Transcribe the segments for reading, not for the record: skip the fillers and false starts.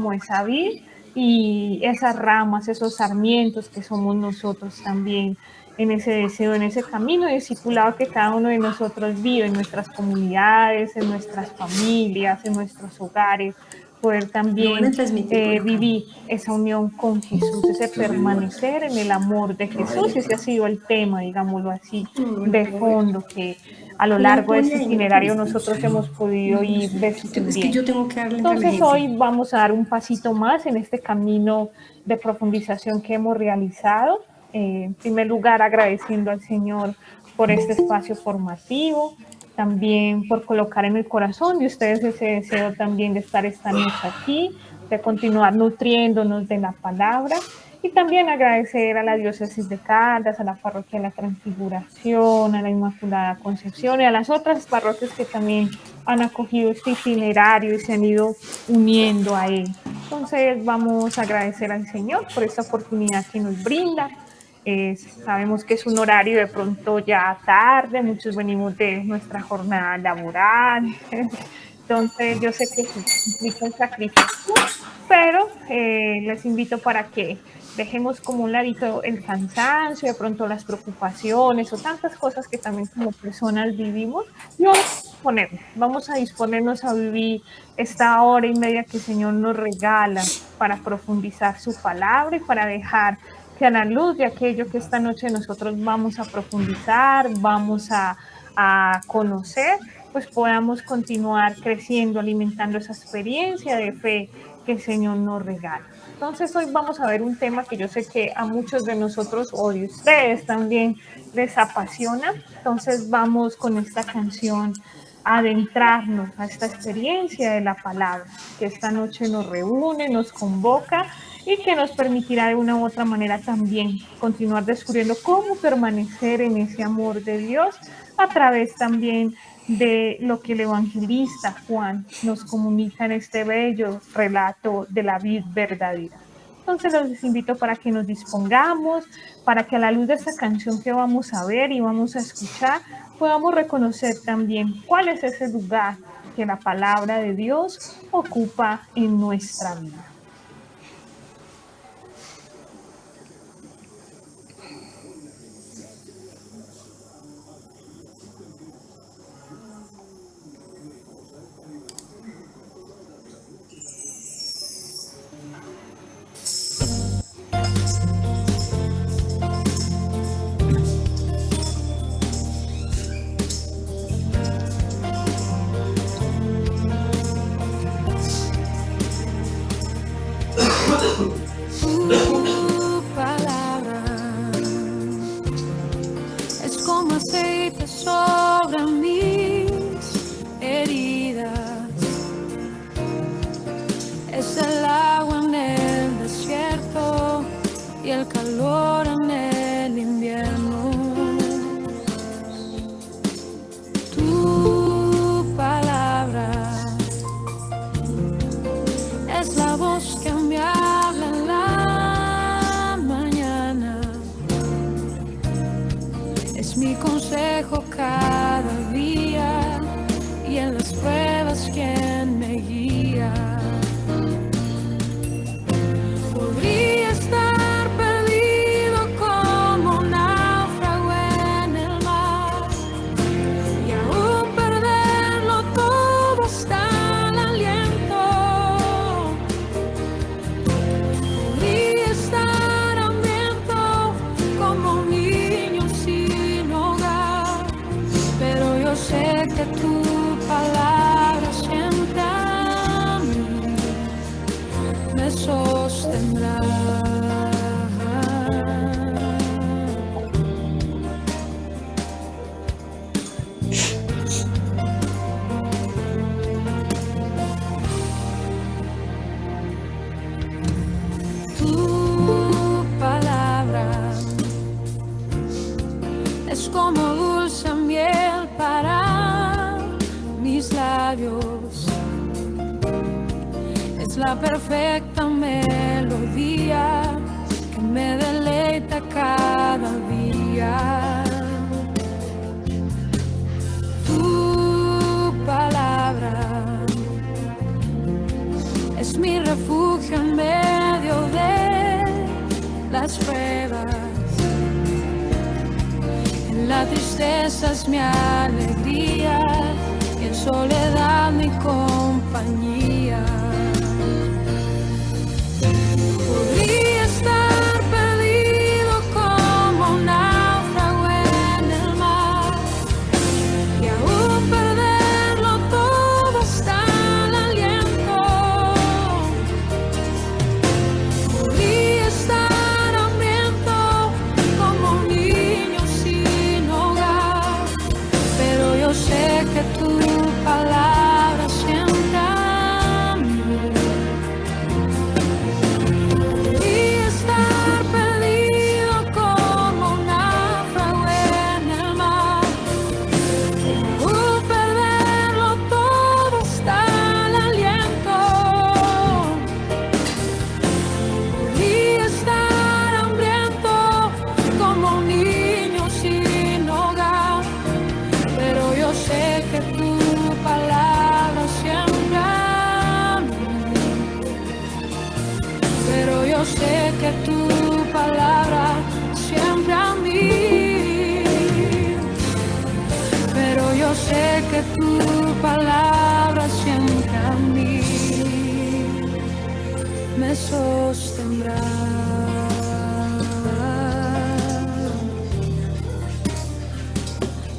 como esa vid y esas ramas, esos sarmientos que somos nosotros también en ese deseo, en ese camino de discipulado que cada uno de nosotros vive en nuestras comunidades, en nuestras familias, en nuestros hogares, poder Lo van a también transmitir por acá. vivir esa unión con Jesús, ese permanecer en el amor de Jesús, y ese ha sido el tema, digámoslo así, de fondo que a lo No, largo de ponle este ahí, no itinerario molestes. nosotros hemos podido ir Es que yo descubriendo. tengo que darle entrar a la Entonces gente. hoy vamos a dar un pasito más en este camino de profundización que hemos realizado. En primer lugar, agradeciendo al Señor por este espacio formativo, también por colocar en el corazón de ustedes ese deseo también de estar esta noche aquí, de continuar nutriéndonos de la palabra. Y también agradecer a la Diócesis de Caldas, a la Parroquia de la Transfiguración, a la Inmaculada Concepción y a las otras parroquias que también han acogido este itinerario y se han ido uniendo a él. Entonces vamos a agradecer al Señor por esta oportunidad que nos brinda. Sabemos que es un horario de pronto ya tarde, muchos venimos de nuestra jornada laboral, entonces yo sé que sí, implica un sacrificio, pero les invito para que dejemos como un ladito el cansancio, de pronto las preocupaciones o tantas cosas que también como personas vivimos, y vamos a disponernos a vivir esta hora y media que el Señor nos regala para profundizar su palabra y para dejar que a la luz de aquello que esta noche nosotros vamos a profundizar, vamos a conocer, pues podamos continuar creciendo, alimentando esa experiencia de fe que el Señor nos regala. Entonces hoy vamos a ver un tema que yo sé que a muchos de nosotros o de ustedes también les apasiona. Entonces vamos con esta canción a adentrarnos a esta experiencia de la palabra que esta noche nos reúne, nos convoca y que nos permitirá de una u otra manera también continuar descubriendo cómo permanecer en ese amor de Dios a través también de lo que el evangelista Juan nos comunica en este bello relato de la vid verdadera. Entonces los invito para que nos dispongamos, para que a la luz de esta canción que vamos a ver y vamos a escuchar, podamos reconocer también cuál es ese lugar que la palabra de Dios ocupa en nuestra vida. Tu palabra es como aceite sobre mis heridas, es el agua en el desierto y el calor en el invierno. Tu palabra es la voz que me habla en la mañana, es mi consejo cada día y en las pruebas quien me guía. Podría estar perdido como un náufrago en el mar y aún perderlo todo hasta el aliento. Podría estar hambriento como un niño sin hogar, pero yo sé que tu palabra siempre a mí me sostendrá. Tu palabra es como dulce miel para mis labios, es la perfecta melodía que me deleita cada día. Tu palabra es mi refugio refugio en medio de las pruebas. En la tristeza es mi alegría y en soledad mi compañía. Podría estar perdido como un náufrago en el mar y aún perderlo todo hasta el aliento. Podría estar hambriento como un niño sin hogar, pero yo sé que tu palabra siempre a mí. Podría estar perdido como un náufrago en el mar, perderlo todo hasta el aliento. Podría estar hambriento como un niño sin hogar, pero yo sé que tu palabra siempre a mí. Pero yo sé que tu palabra siempre a mí. Pero yo sé que tu palabra siempre a mí me sostendrá.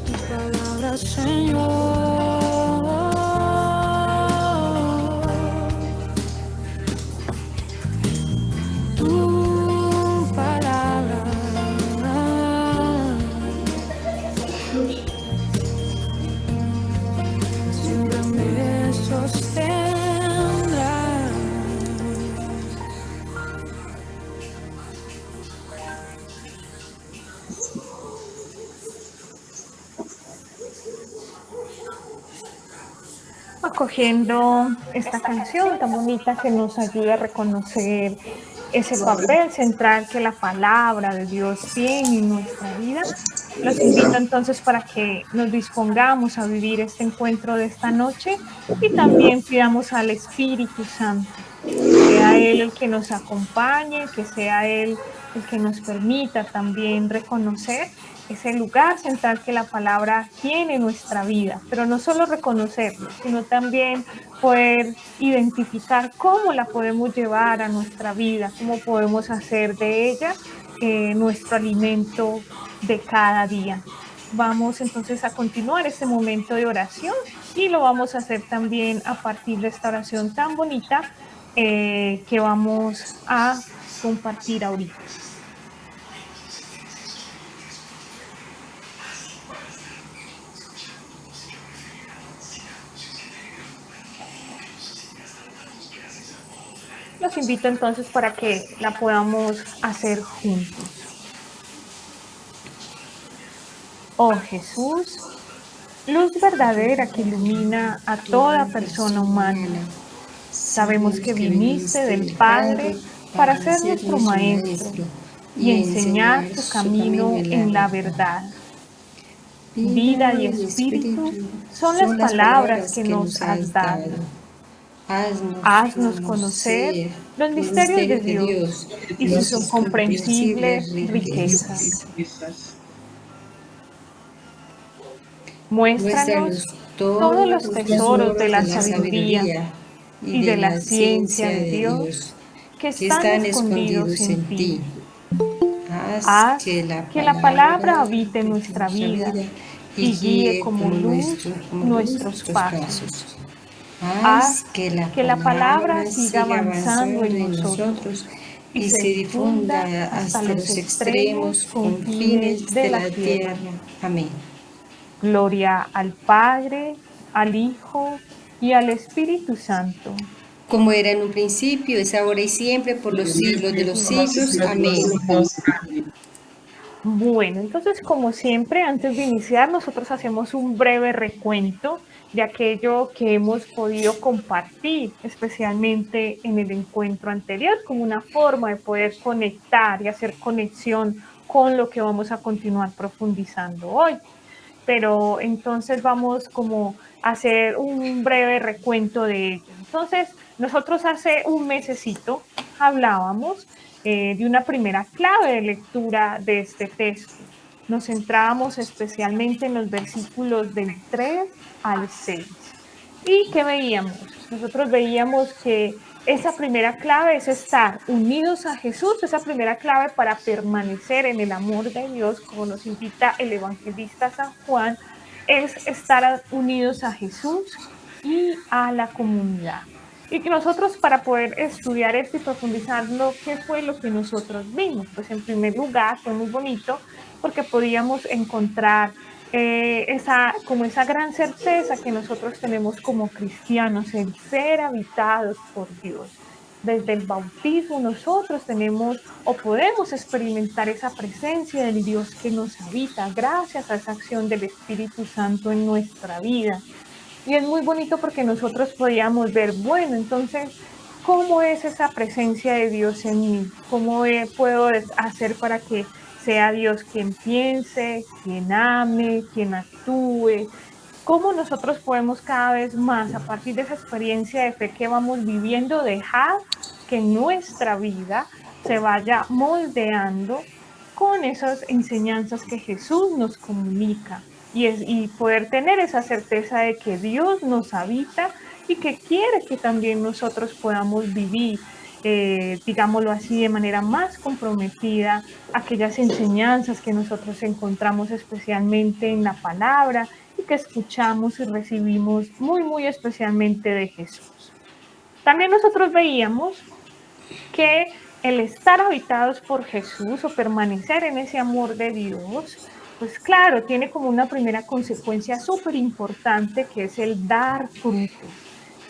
Tu palabra, Señor. Tu palabra siempre me sostendrá. Acogiendo esta canción tan bonita que nos ayuda a reconocer ese papel central que la palabra de Dios tiene en nuestra vida, los invito entonces para que nos dispongamos a vivir este encuentro de esta noche y también pidamos al Espíritu Santo que sea Él el que nos acompañe, que sea Él el que nos permita también reconocer ese lugar central que la palabra tiene en nuestra vida, pero no solo reconocerlo, sino también poder identificar cómo la podemos llevar a nuestra vida, cómo podemos hacer de ella nuestro alimento de cada día. Vamos entonces a continuar este momento de oración y lo vamos a hacer también a partir de esta oración tan bonita que vamos a compartir ahorita. Los invito entonces para que la podamos hacer juntos. Oh Jesús, luz verdadera que ilumina a toda persona humana. Sabemos que viniste del Padre para ser nuestro Maestro y enseñar su camino en la verdad. Vida y espíritu son las palabras que nos has dado. Haznos conocer los misterios de Dios y sus incomprensibles riquezas. Muéstranos todos los tesoros de la sabiduría y de la ciencia de Dios que están escondidos en ti. Haz que la palabra habite en nuestra vida y guíe como luz nuestros pasos. Haz que la palabra siga avanzando en nosotros y se difunda hasta los extremos confines de la tierra. Amén. Gloria al Padre, al Hijo y al Espíritu Santo. Como era en un principio, es ahora y siempre, por los siglos de los siglos. Amén. Bueno, entonces como siempre, antes de iniciar, nosotros hacemos un breve recuento de aquello que hemos podido compartir, especialmente en el encuentro anterior, como una forma de poder conectar y hacer conexión con lo que vamos a continuar profundizando hoy. Pero entonces vamos como a hacer un breve recuento de ello. Entonces, Nosotros hace un mesecito hablábamos de una primera clave de lectura de este texto. Nos centrábamos especialmente en los versículos del 3 al 6. ¿Y qué veíamos? Nosotros veíamos que esa primera clave es estar unidos a Jesús, esa primera clave para permanecer en el amor de Dios, como nos invita el evangelista San Juan, es estar unidos a Jesús y a la comunidad. Y que nosotros para poder estudiar esto y profundizarlo, ¿qué fue lo que nosotros vimos? Pues en primer lugar fue muy bonito porque podíamos encontrar esa gran certeza que nosotros tenemos como cristianos, el ser habitados por Dios. Desde el bautismo nosotros tenemos o podemos experimentar esa presencia del Dios que nos habita gracias a esa acción del Espíritu Santo en nuestra vida. Y es muy bonito porque nosotros podíamos ver, bueno, entonces, ¿cómo es esa presencia de Dios en mí? ¿Cómo puedo hacer para que sea Dios quien piense, quien ame, quien actúe? ¿Cómo nosotros podemos cada vez más, a partir de esa experiencia de fe que vamos viviendo, dejar que nuestra vida se vaya moldeando con esas enseñanzas que Jesús nos comunica? Y poder tener esa certeza de que Dios nos habita y que quiere que también nosotros podamos vivir, digámoslo así, de manera más comprometida, aquellas enseñanzas que nosotros encontramos especialmente en la palabra y que escuchamos y recibimos muy, muy especialmente de Jesús. También nosotros veíamos que el estar habitados por Jesús o permanecer en ese amor de Dios, pues claro, tiene como una primera consecuencia súper importante que es el dar fruto.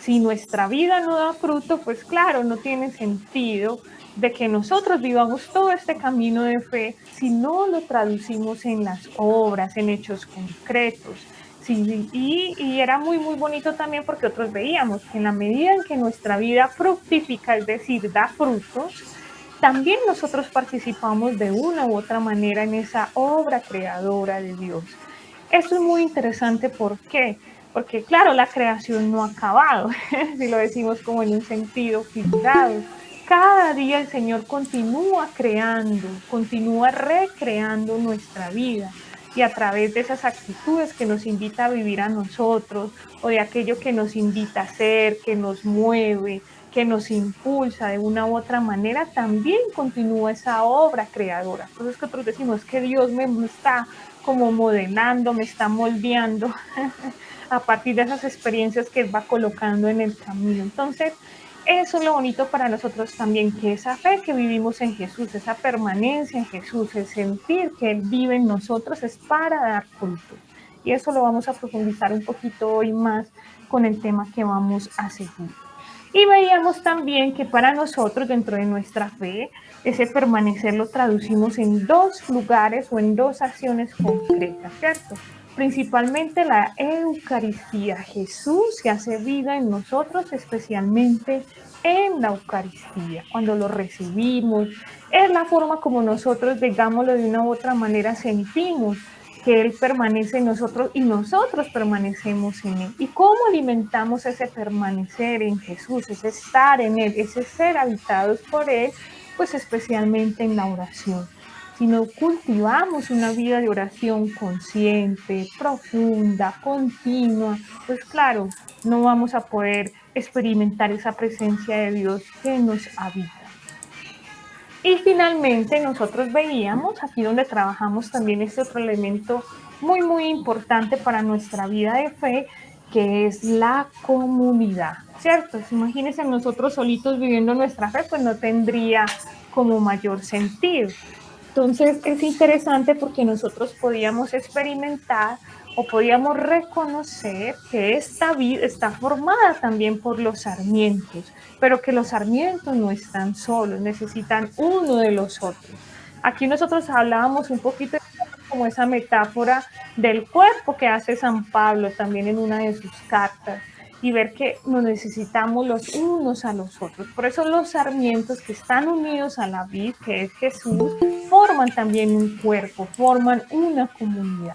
Si nuestra vida no da fruto, pues claro, no tiene sentido de que nosotros vivamos todo este camino de fe si no lo traducimos en las obras, en hechos concretos. Sí, y era muy, muy bonito también porque otros veíamos que en la medida en que nuestra vida fructifica, es decir, da frutos, también nosotros participamos de una u otra manera en esa obra creadora de Dios. Esto es muy interesante, ¿por qué? Porque claro, la creación no ha acabado, si lo decimos como en un sentido figurado. Cada día el Señor continúa creando, continúa recreando nuestra vida y a través de esas actitudes que nos invita a vivir a nosotros o de aquello que nos invita a hacer, que nos mueve, que nos impulsa de una u otra manera, también continúa esa obra creadora. Por eso es que nosotros decimos que Dios me está como modelando, me está moldeando a partir de esas experiencias que Él va colocando en el camino. Entonces, eso es lo bonito para nosotros también, que esa fe que vivimos en Jesús, esa permanencia en Jesús, el sentir que Él vive en nosotros es para dar fruto. Y eso lo vamos a profundizar un poquito hoy más con el tema que vamos a seguir. Y veíamos también que para nosotros, dentro de nuestra fe, ese permanecer lo traducimos en dos lugares o en dos acciones concretas, ¿cierto? Principalmente la Eucaristía. Jesús se hace vida en nosotros, especialmente en la Eucaristía. Cuando lo recibimos, es la forma como nosotros, digámoslo de una u otra manera, sentimos que Él permanece en nosotros y nosotros permanecemos en Él. ¿Y cómo alimentamos ese permanecer en Jesús, ese estar en Él, ese ser habitados por Él? Pues especialmente en la oración. Si no cultivamos una vida de oración consciente, profunda, continua, pues claro, no vamos a poder experimentar esa presencia de Dios que nos habita. Y finalmente nosotros veíamos, aquí donde trabajamos también este otro elemento muy, muy importante para nuestra vida de fe, que es la comunidad, ¿cierto? Imagínense nosotros solitos viviendo nuestra fe, pues no tendría como mayor sentido. Entonces es interesante porque nosotros podíamos experimentar o podíamos reconocer que esta vida está formada también por los sarmientos, pero que los sarmientos no están solos, necesitan uno de los otros. Aquí nosotros hablábamos un poquito como esa metáfora del cuerpo que hace San Pablo también en una de sus cartas, y ver que nos necesitamos los unos a los otros. Por eso los sarmientos que están unidos a la vid, que es Jesús, forman también un cuerpo, forman una comunidad.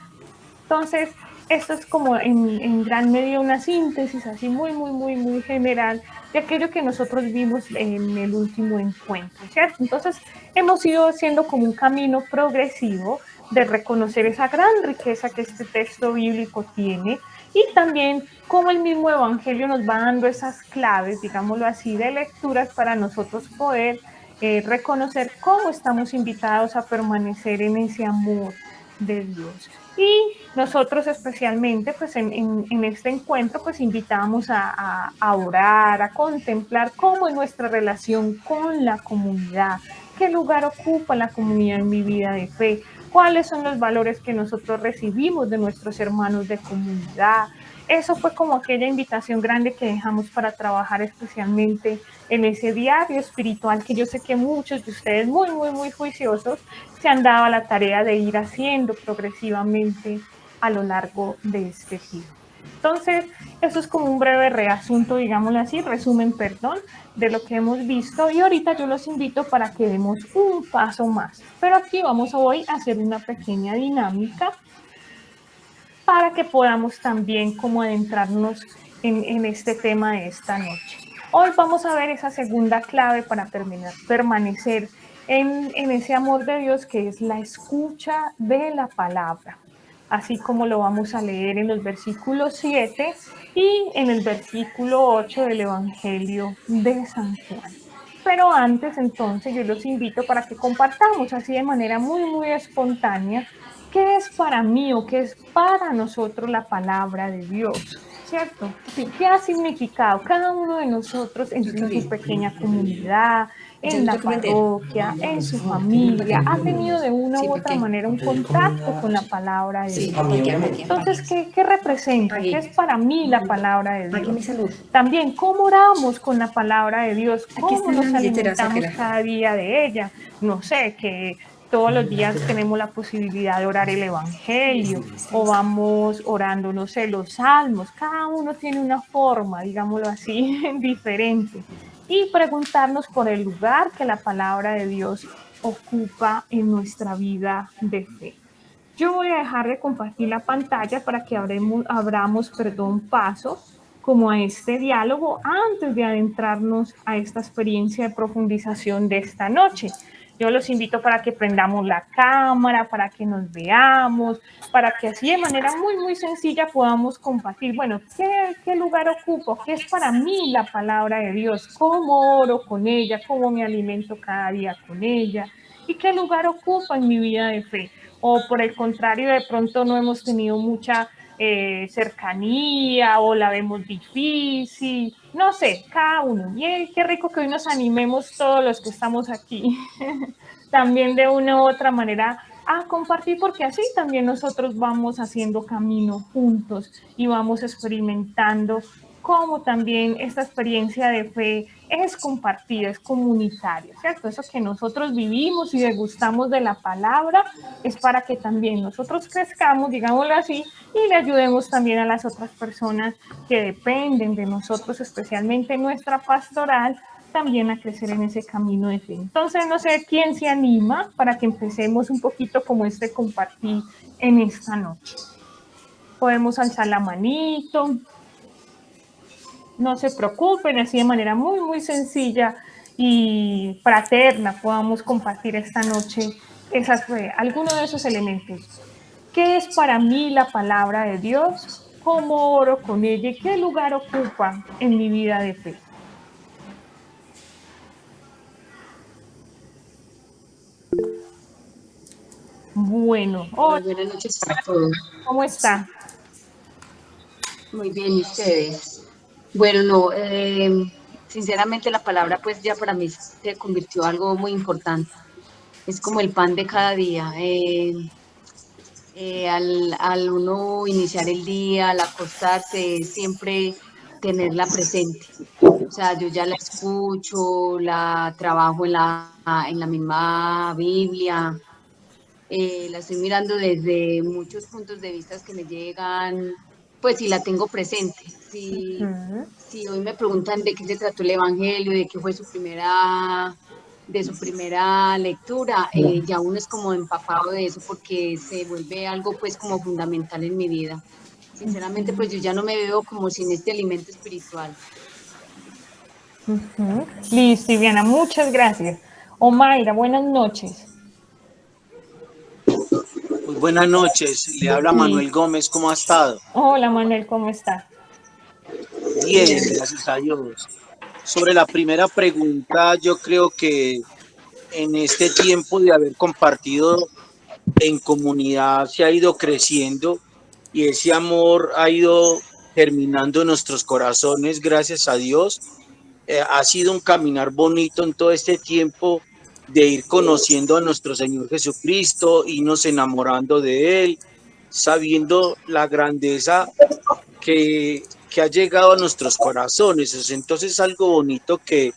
Entonces, esto es como en gran medida una síntesis así muy, muy, muy, muy general de aquello que nosotros vimos en el último encuentro, ¿cierto? Entonces, hemos ido haciendo como un camino progresivo de reconocer esa gran riqueza que este texto bíblico tiene y también cómo el mismo Evangelio nos va dando esas claves, digámoslo así, de lecturas para nosotros poder reconocer cómo estamos invitados a permanecer en ese amor de Dios. Y nosotros especialmente, pues en este encuentro, pues invitamos a orar, a contemplar cómo es nuestra relación con la comunidad, qué lugar ocupa la comunidad en mi vida de fe, cuáles son los valores que nosotros recibimos de nuestros hermanos de comunidad. Eso fue como aquella invitación grande que dejamos para trabajar especialmente en ese diario espiritual que yo sé que muchos de ustedes muy juiciosos se han dado a la tarea de ir haciendo progresivamente a lo largo de este tiempo. Entonces, eso es como un breve reasunto, digámoslo así, resumen, perdón, de lo que hemos visto y ahorita yo los invito para que demos un paso más. Pero aquí vamos hoy a hacer una pequeña dinámica para que podamos también como adentrarnos en este tema de esta noche. Hoy vamos a ver esa segunda clave para permanecer en ese amor de Dios que es la escucha de la palabra, así como lo vamos a leer en los versículos 7 y en el versículo 8 del Evangelio de San Juan. Pero antes, entonces, yo los invito para que compartamos así de manera muy espontánea qué es para mí o qué es para nosotros la palabra de Dios, ¿cierto? ¿Qué ha significado cada uno de nosotros en su pequeña comunidad, en la parroquia, en su familia? ¿Ha tenido de una u otra manera un contacto con la palabra de Dios? Entonces, ¿qué representa? ¿Qué es para mí la palabra de Dios? También, ¿cómo oramos con la palabra de Dios? ¿Cómo nos alimentamos cada día de ella? No sé, que todos los días tenemos la posibilidad de orar el Evangelio o vamos orando, no sé, los salmos. Cada uno tiene una forma, digámoslo así, diferente. Y preguntarnos por el lugar que la palabra de Dios ocupa en nuestra vida de fe. Yo voy a dejar de compartir la pantalla para que abramos paso como a este diálogo antes de adentrarnos a esta experiencia de profundización de esta noche. Yo los invito para que prendamos la cámara, para que nos veamos, para que así de manera muy sencilla podamos compartir, bueno, ¿qué lugar ocupo? ¿Qué es para mí la palabra de Dios? ¿Cómo oro con ella? ¿Cómo me alimento cada día con ella? ¿Y qué lugar ocupa en mi vida de fe? O por el contrario, de pronto no hemos tenido mucha cercanía o la vemos difícil, no sé, cada uno. Y qué rico que hoy nos animemos todos los que estamos aquí, también de una u otra manera a compartir, porque así también nosotros vamos haciendo camino juntos y vamos experimentando cómo también esta experiencia de fe es compartida, es comunitaria, ¿cierto? Eso que nosotros vivimos y degustamos de la palabra es para que también nosotros crezcamos, digámoslo así, y le ayudemos también a las otras personas que dependen de nosotros, especialmente nuestra pastoral, también a crecer en ese camino de fe. Entonces, no sé quién se anima para que empecemos un poquito como este compartir en esta noche. Podemos alzar la manito. No se preocupen, así de manera muy sencilla y fraterna podamos compartir esta noche algunos de esos elementos. ¿Qué es para mí la palabra de Dios? ¿Cómo oro con ella? ¿Y qué lugar ocupa en mi vida de fe? Bueno, buenas noches para todos. ¿Cómo está? Muy bien, ¿y ustedes? Bueno, no, sinceramente la palabra pues ya para mí se convirtió en algo muy importante. Es como el pan de cada día. Al uno iniciar el día, al acostarse, siempre tenerla presente. O sea, yo ya la escucho, la trabajo en la misma Biblia. La estoy mirando desde muchos puntos de vista que me llegan, pues si la tengo presente. Si hoy me preguntan de qué se trató el Evangelio, de qué fue de su primera lectura, ya uno es como empapado de eso porque se vuelve algo pues como fundamental en mi vida. Sinceramente, pues yo ya no me veo como sin este alimento espiritual. Ujú. Listo, Viviana, muchas gracias. Omaira, buenas noches. Muy buenas noches, le habla Sí. Manuel Gómez, ¿cómo ha estado? Hola, Manuel, ¿cómo está? Bien, gracias a Dios. Sobre la primera pregunta, yo creo que en este tiempo de haber compartido en comunidad se ha ido creciendo y ese amor ha ido terminando en nuestros corazones, gracias a Dios. Ha sido un caminar bonito en todo este tiempo de ir conociendo a nuestro Señor Jesucristo, irnos enamorando de Él, sabiendo la grandeza que ha llegado a nuestros corazones. Entonces es algo bonito que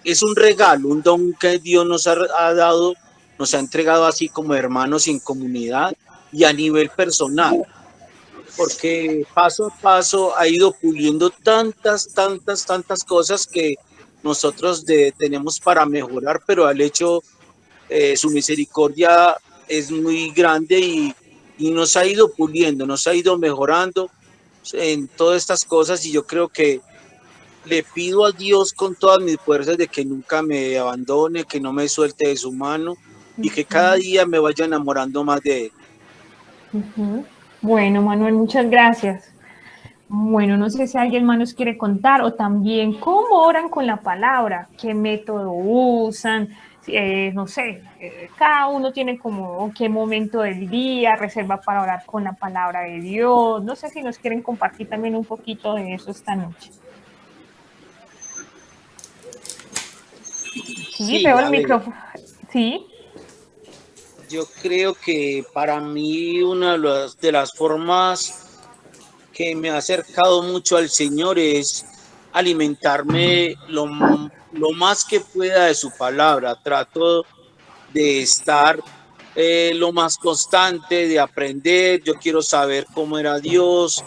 es un regalo, un don que Dios nos ha dado, nos ha entregado así como hermanos en comunidad y a nivel personal, porque paso a paso ha ido puliendo tantas cosas que nosotros tenemos para mejorar, pero al hecho, su misericordia es muy grande y nos ha ido puliendo, nos ha ido mejorando en todas estas cosas y yo creo que le pido a Dios con todas mis fuerzas de que nunca me abandone, que no me suelte de su mano y que cada día me vaya enamorando más de él. Ujú. Bueno, Manuel, muchas gracias. Bueno, no sé si alguien más nos quiere contar o también cómo oran con la palabra, qué método usan, no sé, cada uno tiene como qué momento del día reserva para orar con la palabra de Dios. No sé si nos quieren compartir también un poquito de eso esta noche. Sí, Sí, veo el a ver, micrófono. Sí. yo creo que para mí una de las formas que me ha acercado mucho al Señor es alimentarme lo más que pueda de su palabra. Trato de estar lo más constante, de aprender. Yo quiero saber cómo era Dios,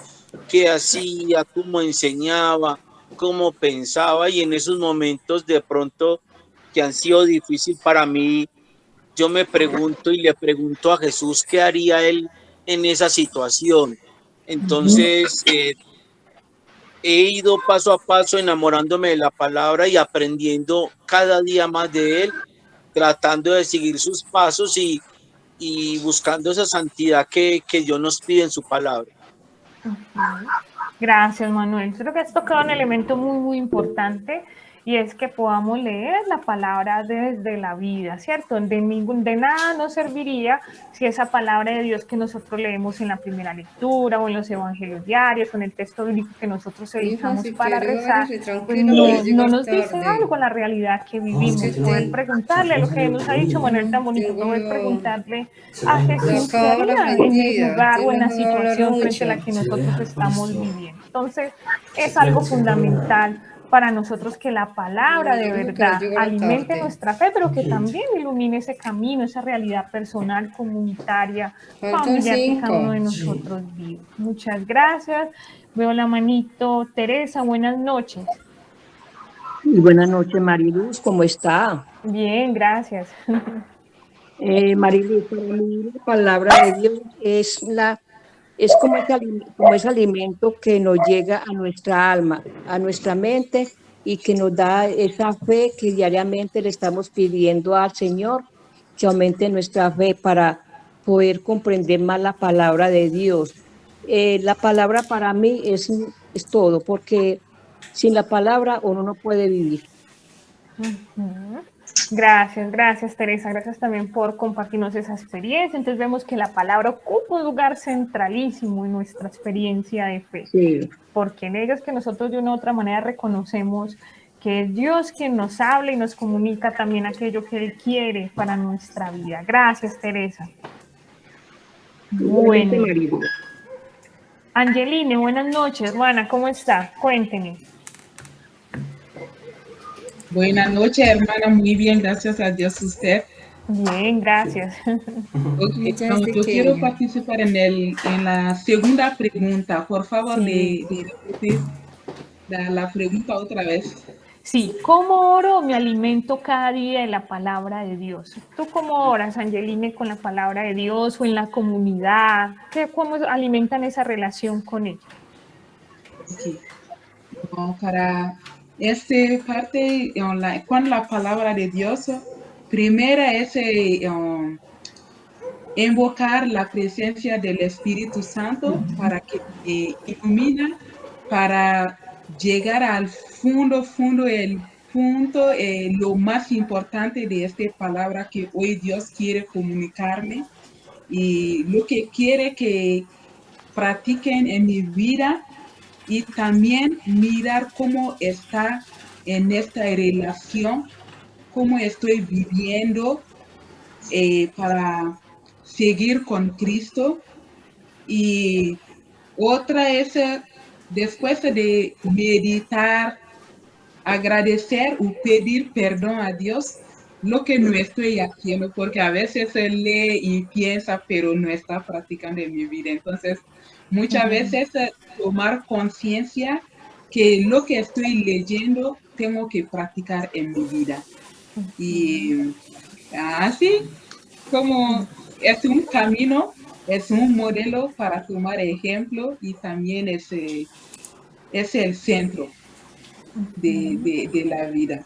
qué hacía, cómo enseñaba, cómo pensaba y en esos momentos de pronto que han sido difíciles para mí, yo me pregunto y le pregunto a Jesús qué haría él en esa situación. Entonces, he ido paso a paso enamorándome de la palabra y aprendiendo cada día más de él, tratando de seguir sus pasos y buscando esa santidad que Dios nos pide en su palabra. Gracias, Manuel. Creo que has tocado un elemento muy importante y es que podamos leer la palabra desde la vida, ¿cierto? De nada nos serviría si esa palabra de Dios que nosotros leemos en la primera lectura o en los evangelios diarios o en el texto bíblico que nosotros Hija, editamos si para quiere rezar, váyase pues tranquilo que va a no llegar nos dice tarde. algo la realidad que Es que vivimos. Poder preguntarle lo que nos ha dicho Manuel tan bonito, tengo poder yo preguntarle a la Jesús qué haría cabra en el prendida, lugar o en tiene la que hablar situación frente a mucho. la que nosotros estamos viviendo. Entonces, es algo fundamental para nosotros que la palabra Yo de le digo que va a verdad llegar alimente tarde. nuestra fe, pero que también ilumine ese camino, esa realidad personal, comunitaria, Faltan familiar que cada uno 5. de nosotros vive. Muchas gracias. Veo la manito. Teresa, buenas noches. Y buenas noches, Mariluz, ¿cómo está? Bien, gracias. Mariluz, para mí la palabra de Dios es como como ese alimento que nos llega a nuestra alma, a nuestra mente y que nos da esa fe que diariamente le estamos pidiendo al Señor, que aumente nuestra fe para poder comprender más la palabra de Dios. La palabra para mí es todo, porque sin la palabra uno no puede vivir. Gracias, gracias Teresa, gracias también por compartirnos esa experiencia. Entonces vemos que la palabra ocupa un lugar centralísimo en nuestra experiencia de fe, Sí. porque en ellos que nosotros de una u otra manera reconocemos que es Dios quien nos habla y nos comunica también aquello que Él quiere para nuestra vida. Gracias Teresa. Igualmente, Bueno, Mariluz. Angeline, buenas noches, hermana, ¿cómo está? Cuénteme. Buenas noches, hermana. Muy bien, gracias a Dios usted. Bien, gracias. Okay. ¿Ya es de Yo quiero qué? participar en la segunda pregunta. Por favor, Sí. le repites la pregunta otra vez. Sí, ¿cómo oro? Me alimento cada día de la palabra de Dios. ¿Tú cómo oras, Angeline, con la palabra de Dios o en la comunidad? ¿Cómo alimentan esa relación con ella? Okay. No, para esta parte con la palabra de Dios, primera es invocar la presencia del Espíritu Santo para que ilumina, para llegar al fondo, el punto, lo más importante de esta palabra que hoy Dios quiere comunicarme y lo que quiere que practiquen en mi vida y también mirar cómo está en esta relación, cómo estoy viviendo para seguir con Cristo. Y otra es, después de meditar, agradecer o pedir perdón a Dios lo que no estoy haciendo, porque a veces se lee y piensa, pero no está practicando en mi vida. Entonces, muchas veces tomar conciencia que lo que estoy leyendo tengo que practicar en mi vida. Y así como es un camino, es un modelo para tomar ejemplo y también es el centro de la vida.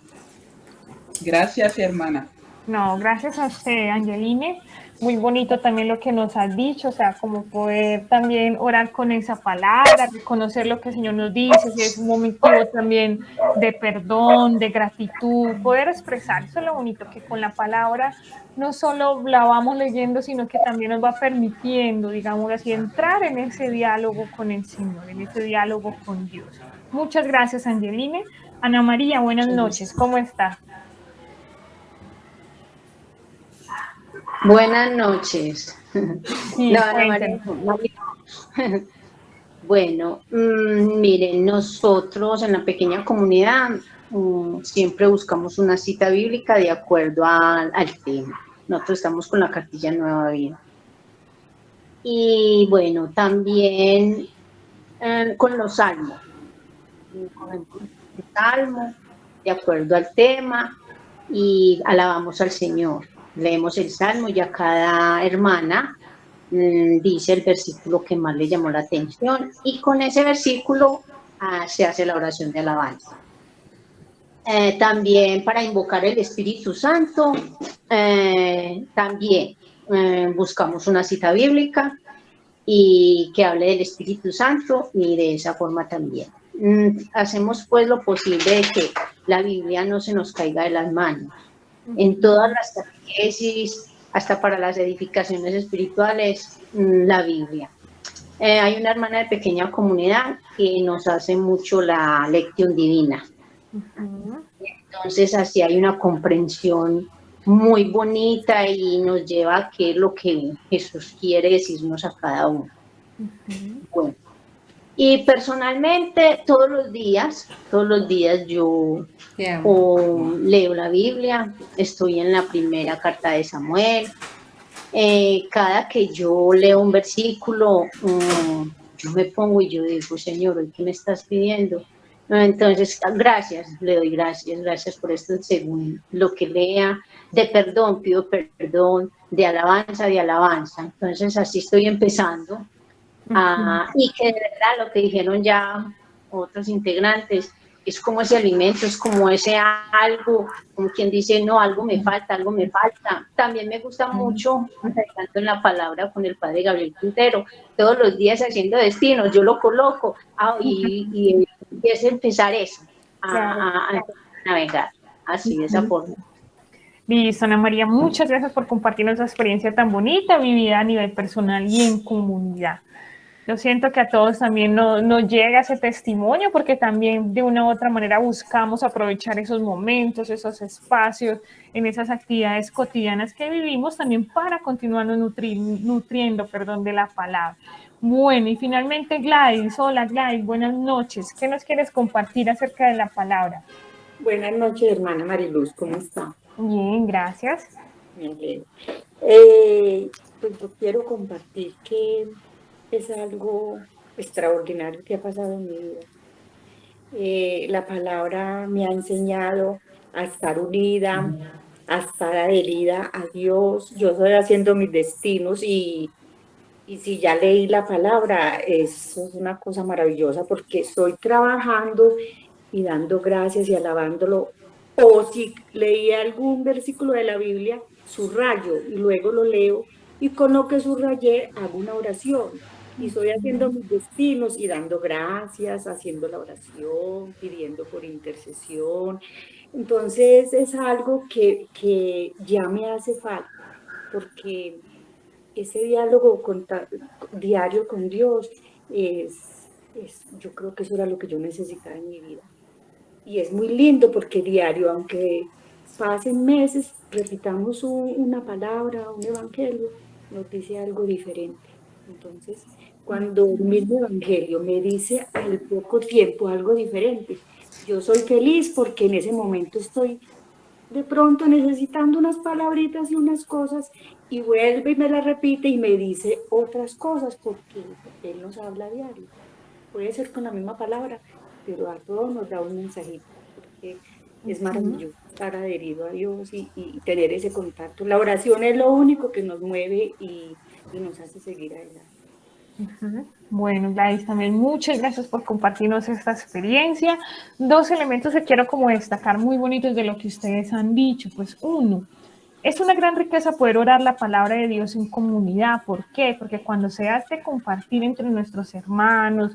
Gracias, hermana. No, gracias a usted, Angeline. Muy bonito también lo que nos has dicho, o sea, como poder también orar con esa palabra, reconocer lo que el Señor nos dice, si es un motivo también de perdón, de gratitud, poder expresar. Eso es lo bonito, que con la palabra no solo la vamos leyendo, sino que también nos va permitiendo, digamos así, entrar en ese diálogo con el Señor, en ese diálogo con Dios. Muchas gracias, Angeline. Ana María, buenas noches, ¿cómo está? Buenas noches. Sí, No, Ana María, bueno, miren, nosotros en la pequeña comunidad siempre buscamos una cita bíblica de acuerdo al tema. Nosotros estamos con la cartilla Nueva Vida. Y bueno, también con los salmos. Con el salmo, de acuerdo al tema, y alabamos al Señor. Leemos el salmo y a cada hermana dice el versículo que más le llamó la atención y con ese versículo se hace la oración de alabanza. También para invocar el Espíritu Santo, también buscamos una cita bíblica y que hable del Espíritu Santo y de esa forma también. Hacemos pues lo posible de que la Biblia no se nos caiga de las manos. En todas las catequesis, hasta para las edificaciones espirituales, la Biblia. Hay una hermana de pequeña comunidad que nos hace mucho la lección divina. Entonces así hay una comprensión muy bonita y nos lleva a qué es lo que Jesús quiere decirnos a cada uno. Bueno, y personalmente todos los días yo leo la Biblia, estoy en la primera carta de Samuel. Cada que yo leo un versículo, yo me pongo y yo digo, Señor, ¿hoy qué me estás pidiendo? Entonces, le doy gracias por esto, según lo que lea, de perdón, pido perdón, de alabanza. Entonces, así estoy empezando. Y que de verdad lo que dijeron ya otros integrantes, es como ese alimento, es como ese algo, como quien dice, no, algo me falta. También me gusta mucho, tanto en la palabra con el padre Gabriel Quintero, todos los días haciendo destinos, yo lo coloco, y es empezar eso, a navegar, así, de esa forma. Listo, Ana María, muchas gracias por compartirnos esa experiencia tan bonita, vivida a nivel personal y en comunidad. Yo siento que a todos también nos llega ese testimonio porque también de una u otra manera buscamos aprovechar esos momentos, esos espacios, en esas actividades cotidianas que vivimos también para continuarnos nutriendo de la palabra. Bueno, y finalmente Gladys, hola Gladys, buenas noches. ¿Qué nos quieres compartir acerca de la palabra? Buenas noches, hermana Mariluz, ¿cómo está? Bien, gracias. Bien. Pues yo quiero compartir que es algo extraordinario que ha pasado en mi vida. La palabra me ha enseñado a estar unida, a estar adherida a Dios. Yo estoy haciendo mis destinos y si ya leí la palabra, eso es una cosa maravillosa porque estoy trabajando y dando gracias y alabándolo. O si leía algún versículo de la Biblia, subrayo y luego lo leo y con lo que subrayé hago una oración. Y estoy haciendo mis destinos y dando gracias, haciendo la oración, pidiendo por intercesión. Entonces es algo que ya me hace falta, porque ese diálogo diario con Dios yo creo que eso era lo que yo necesitaba en mi vida. Y es muy lindo porque diario, aunque pasen meses, repitamos una palabra, un evangelio, nos dice algo diferente. Entonces, cuando el mismo evangelio me dice al poco tiempo algo diferente, yo soy feliz porque en ese momento estoy de pronto necesitando unas palabritas y unas cosas y vuelve y me las repite y me dice otras cosas porque él nos habla a diario. Puede ser con la misma palabra, pero a todos nos da un mensajito, porque es maravilloso estar adherido a Dios y tener ese contacto. La oración es lo único que nos mueve y nos hace seguir adelante. Bueno, Gladys, también muchas gracias por compartirnos esta experiencia. Dos elementos que quiero como destacar muy bonitos de lo que ustedes han dicho. Pues uno, es una gran riqueza poder orar la palabra de Dios en comunidad. ¿Por qué? Porque cuando se hace compartir entre nuestros hermanos,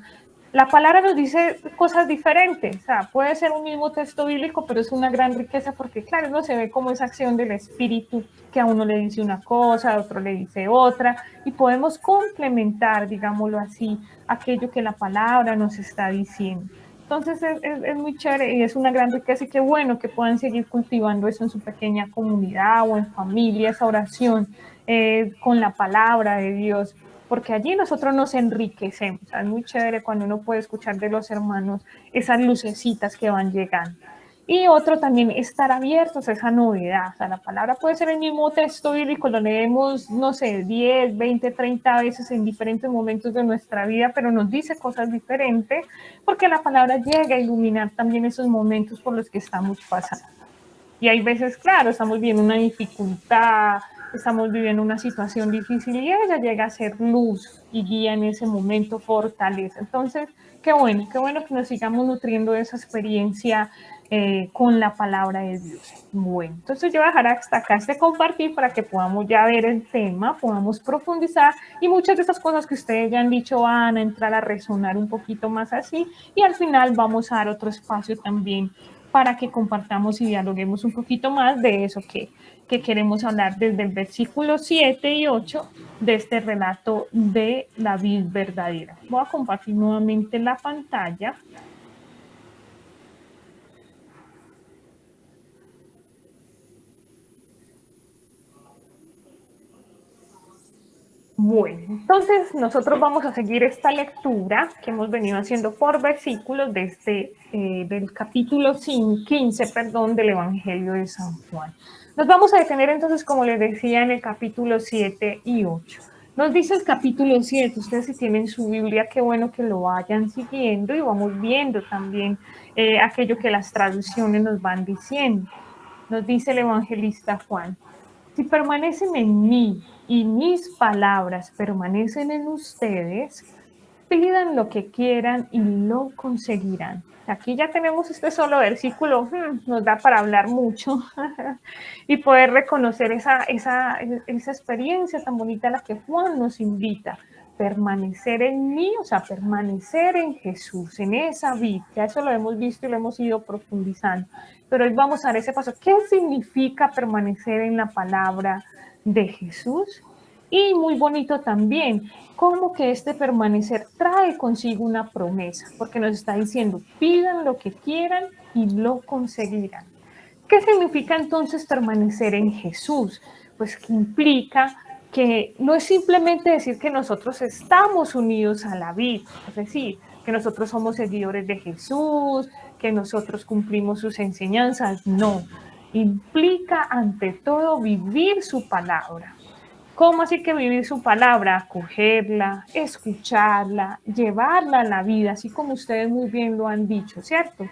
la palabra nos dice cosas diferentes. O sea, puede ser un mismo texto bíblico, pero es una gran riqueza porque, claro, no se ve como esa acción del Espíritu, que a uno le dice una cosa, a otro le dice otra, y podemos complementar, digámoslo así, aquello que la palabra nos está diciendo. Entonces es muy chévere y es una gran riqueza y qué bueno que puedan seguir cultivando eso en su pequeña comunidad o en familia, esa oración con la palabra de Dios, porque allí nosotros nos enriquecemos. Es muy chévere cuando uno puede escuchar de los hermanos esas lucecitas que van llegando. Y otro también, estar abiertos a esa novedad. O sea, la palabra puede ser el mismo texto bíblico, lo leemos, no sé, 10, 20, 30 veces en diferentes momentos de nuestra vida, pero nos dice cosas diferentes, porque la palabra llega a iluminar también esos momentos por los que estamos pasando. Y hay veces, claro, estamos viendo una dificultad, estamos viviendo una situación difícil y ella llega a ser luz y guía en ese momento, fortaleza. Entonces, qué bueno que nos sigamos nutriendo de esa experiencia con la palabra de Dios. Bueno, entonces yo voy a dejar hasta acá este compartir para que podamos ya ver el tema, podamos profundizar y muchas de esas cosas que ustedes ya han dicho van a entrar a resonar un poquito más así y al final vamos a dar otro espacio también para que compartamos y dialoguemos un poquito más de eso que queremos hablar desde el versículo 7 y 8 de este relato de la vid verdadera. Voy a compartir nuevamente la pantalla. Bueno, entonces nosotros vamos a seguir esta lectura que hemos venido haciendo por versículos desde del capítulo 15, del Evangelio de San Juan. Nos vamos a detener entonces, como les decía, en el capítulo 7 y 8. Nos dice el capítulo 7, ustedes si tienen su Biblia, qué bueno que lo vayan siguiendo y vamos viendo también aquello que las traducciones nos van diciendo. Nos dice el evangelista Juan: si permanecen en mí y mis palabras permanecen en ustedes, pidan lo que quieran y lo conseguirán. Aquí ya tenemos este solo versículo, nos da para hablar mucho y poder reconocer esa experiencia tan bonita a la que Juan nos invita. Permanecer en mí, o sea, permanecer en Jesús, en esa vida. Ya eso lo hemos visto y lo hemos ido profundizando. Pero hoy vamos a dar ese paso. ¿Qué significa permanecer en la palabra de Jesús? Y muy bonito también, cómo que este permanecer trae consigo una promesa, porque nos está diciendo, pidan lo que quieran y lo conseguirán. ¿Qué significa entonces permanecer en Jesús? Pues que implica que no es simplemente decir que nosotros estamos unidos a la vid, es decir, que nosotros somos seguidores de Jesús, que nosotros cumplimos sus enseñanzas, no. Implica ante todo vivir su palabra. ¿Cómo así que vivir su palabra? Acogerla, escucharla, llevarla a la vida, así como ustedes muy bien lo han dicho, ¿cierto?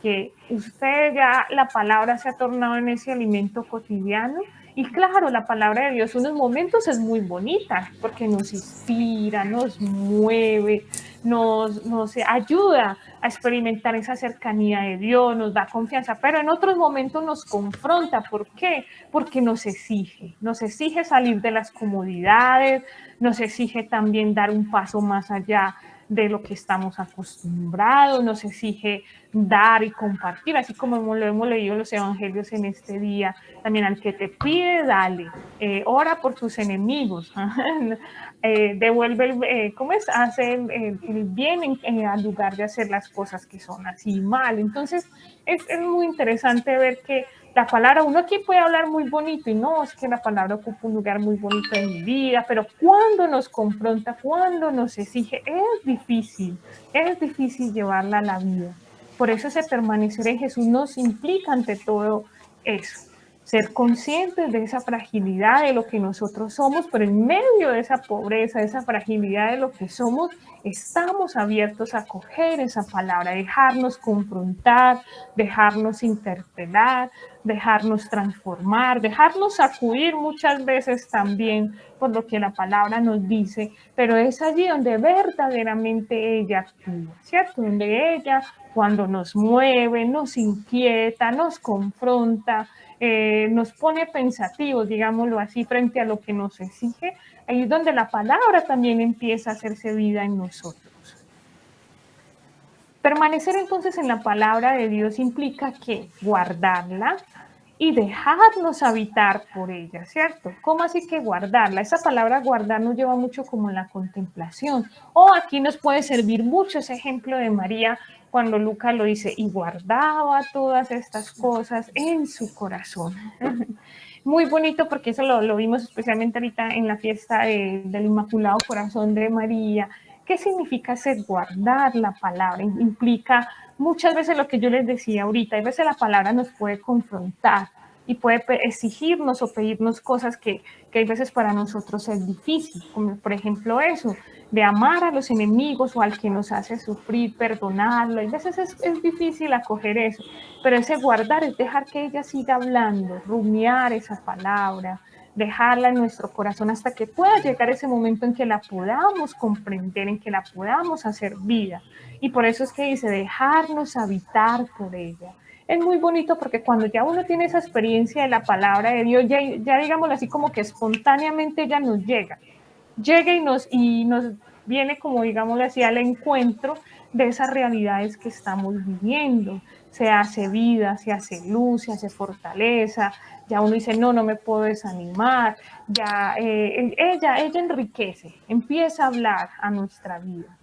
Que usted ya la palabra se ha tornado en ese alimento cotidiano. Y claro, la palabra de Dios en unos momentos es muy bonita, porque nos inspira, nos mueve, nos ayuda a experimentar esa cercanía de Dios, nos da confianza, pero en otros momentos nos confronta. ¿Por qué? Porque nos exige salir de las comodidades, nos exige también dar un paso más allá de lo que estamos acostumbrados, nos exige dar y compartir, así como lo hemos leído en los evangelios en este día. También al que te pide, dale, ora por tus enemigos, devuelve, ¿cómo es? Hace el bien al lugar de hacer las cosas que son así mal. Entonces es muy interesante ver que la palabra, uno aquí puede hablar muy bonito y no, es que la palabra ocupa un lugar muy bonito en mi vida, pero cuando nos confronta, cuando nos exige, es difícil llevarla a la vida. Por eso ese permanecer en Jesús nos implica ante todo eso, ser conscientes de esa fragilidad de lo que nosotros somos, pero en medio de esa pobreza, de esa fragilidad de lo que somos, estamos abiertos a acoger esa palabra, dejarnos confrontar, dejarnos interpelar, dejarnos transformar, dejarnos sacudir muchas veces también por lo que la palabra nos dice, pero es allí donde verdaderamente ella actúa, ¿cierto? Donde ella, cuando nos mueve, nos inquieta, nos confronta, nos pone pensativos, digámoslo así, frente a lo que nos exige, ahí es donde la palabra también empieza a hacerse vida en nosotros. Permanecer entonces en la palabra de Dios implica que guardarla y dejarnos habitar por ella, ¿cierto? ¿Cómo así que guardarla? Esa palabra guardar nos lleva mucho como en la contemplación. O aquí nos puede servir mucho ese ejemplo de María cuando Lucas lo dice, y guardaba todas estas cosas en su corazón. Muy bonito porque eso lo vimos especialmente ahorita en la fiesta del Inmaculado Corazón de María. ¿Qué significa ser guardar la palabra? Implica muchas veces lo que yo les decía ahorita, hay veces la palabra nos puede confrontar y puede exigirnos o pedirnos cosas que hay veces para nosotros es difícil, como por ejemplo eso, de amar a los enemigos o al que nos hace sufrir, perdonarlo. Hay veces es difícil acoger eso, pero ese guardar es dejar que ella siga hablando, rumiar esa palabra, dejarla en nuestro corazón hasta que pueda llegar ese momento en que la podamos comprender, en que la podamos hacer vida. Y por eso es que dice, dejarnos habitar por ella. Es muy bonito porque cuando ya uno tiene esa experiencia de la palabra de Dios, ya digámoslo así, como que espontáneamente ella nos llega y nos viene, como digámoslo así, al encuentro de esas realidades que estamos viviendo. Se hace vida, se hace luz, se hace fortaleza. Ya uno dice, no me puedo desanimar. Ya ella enriquece, empieza a hablar a nuestra vida.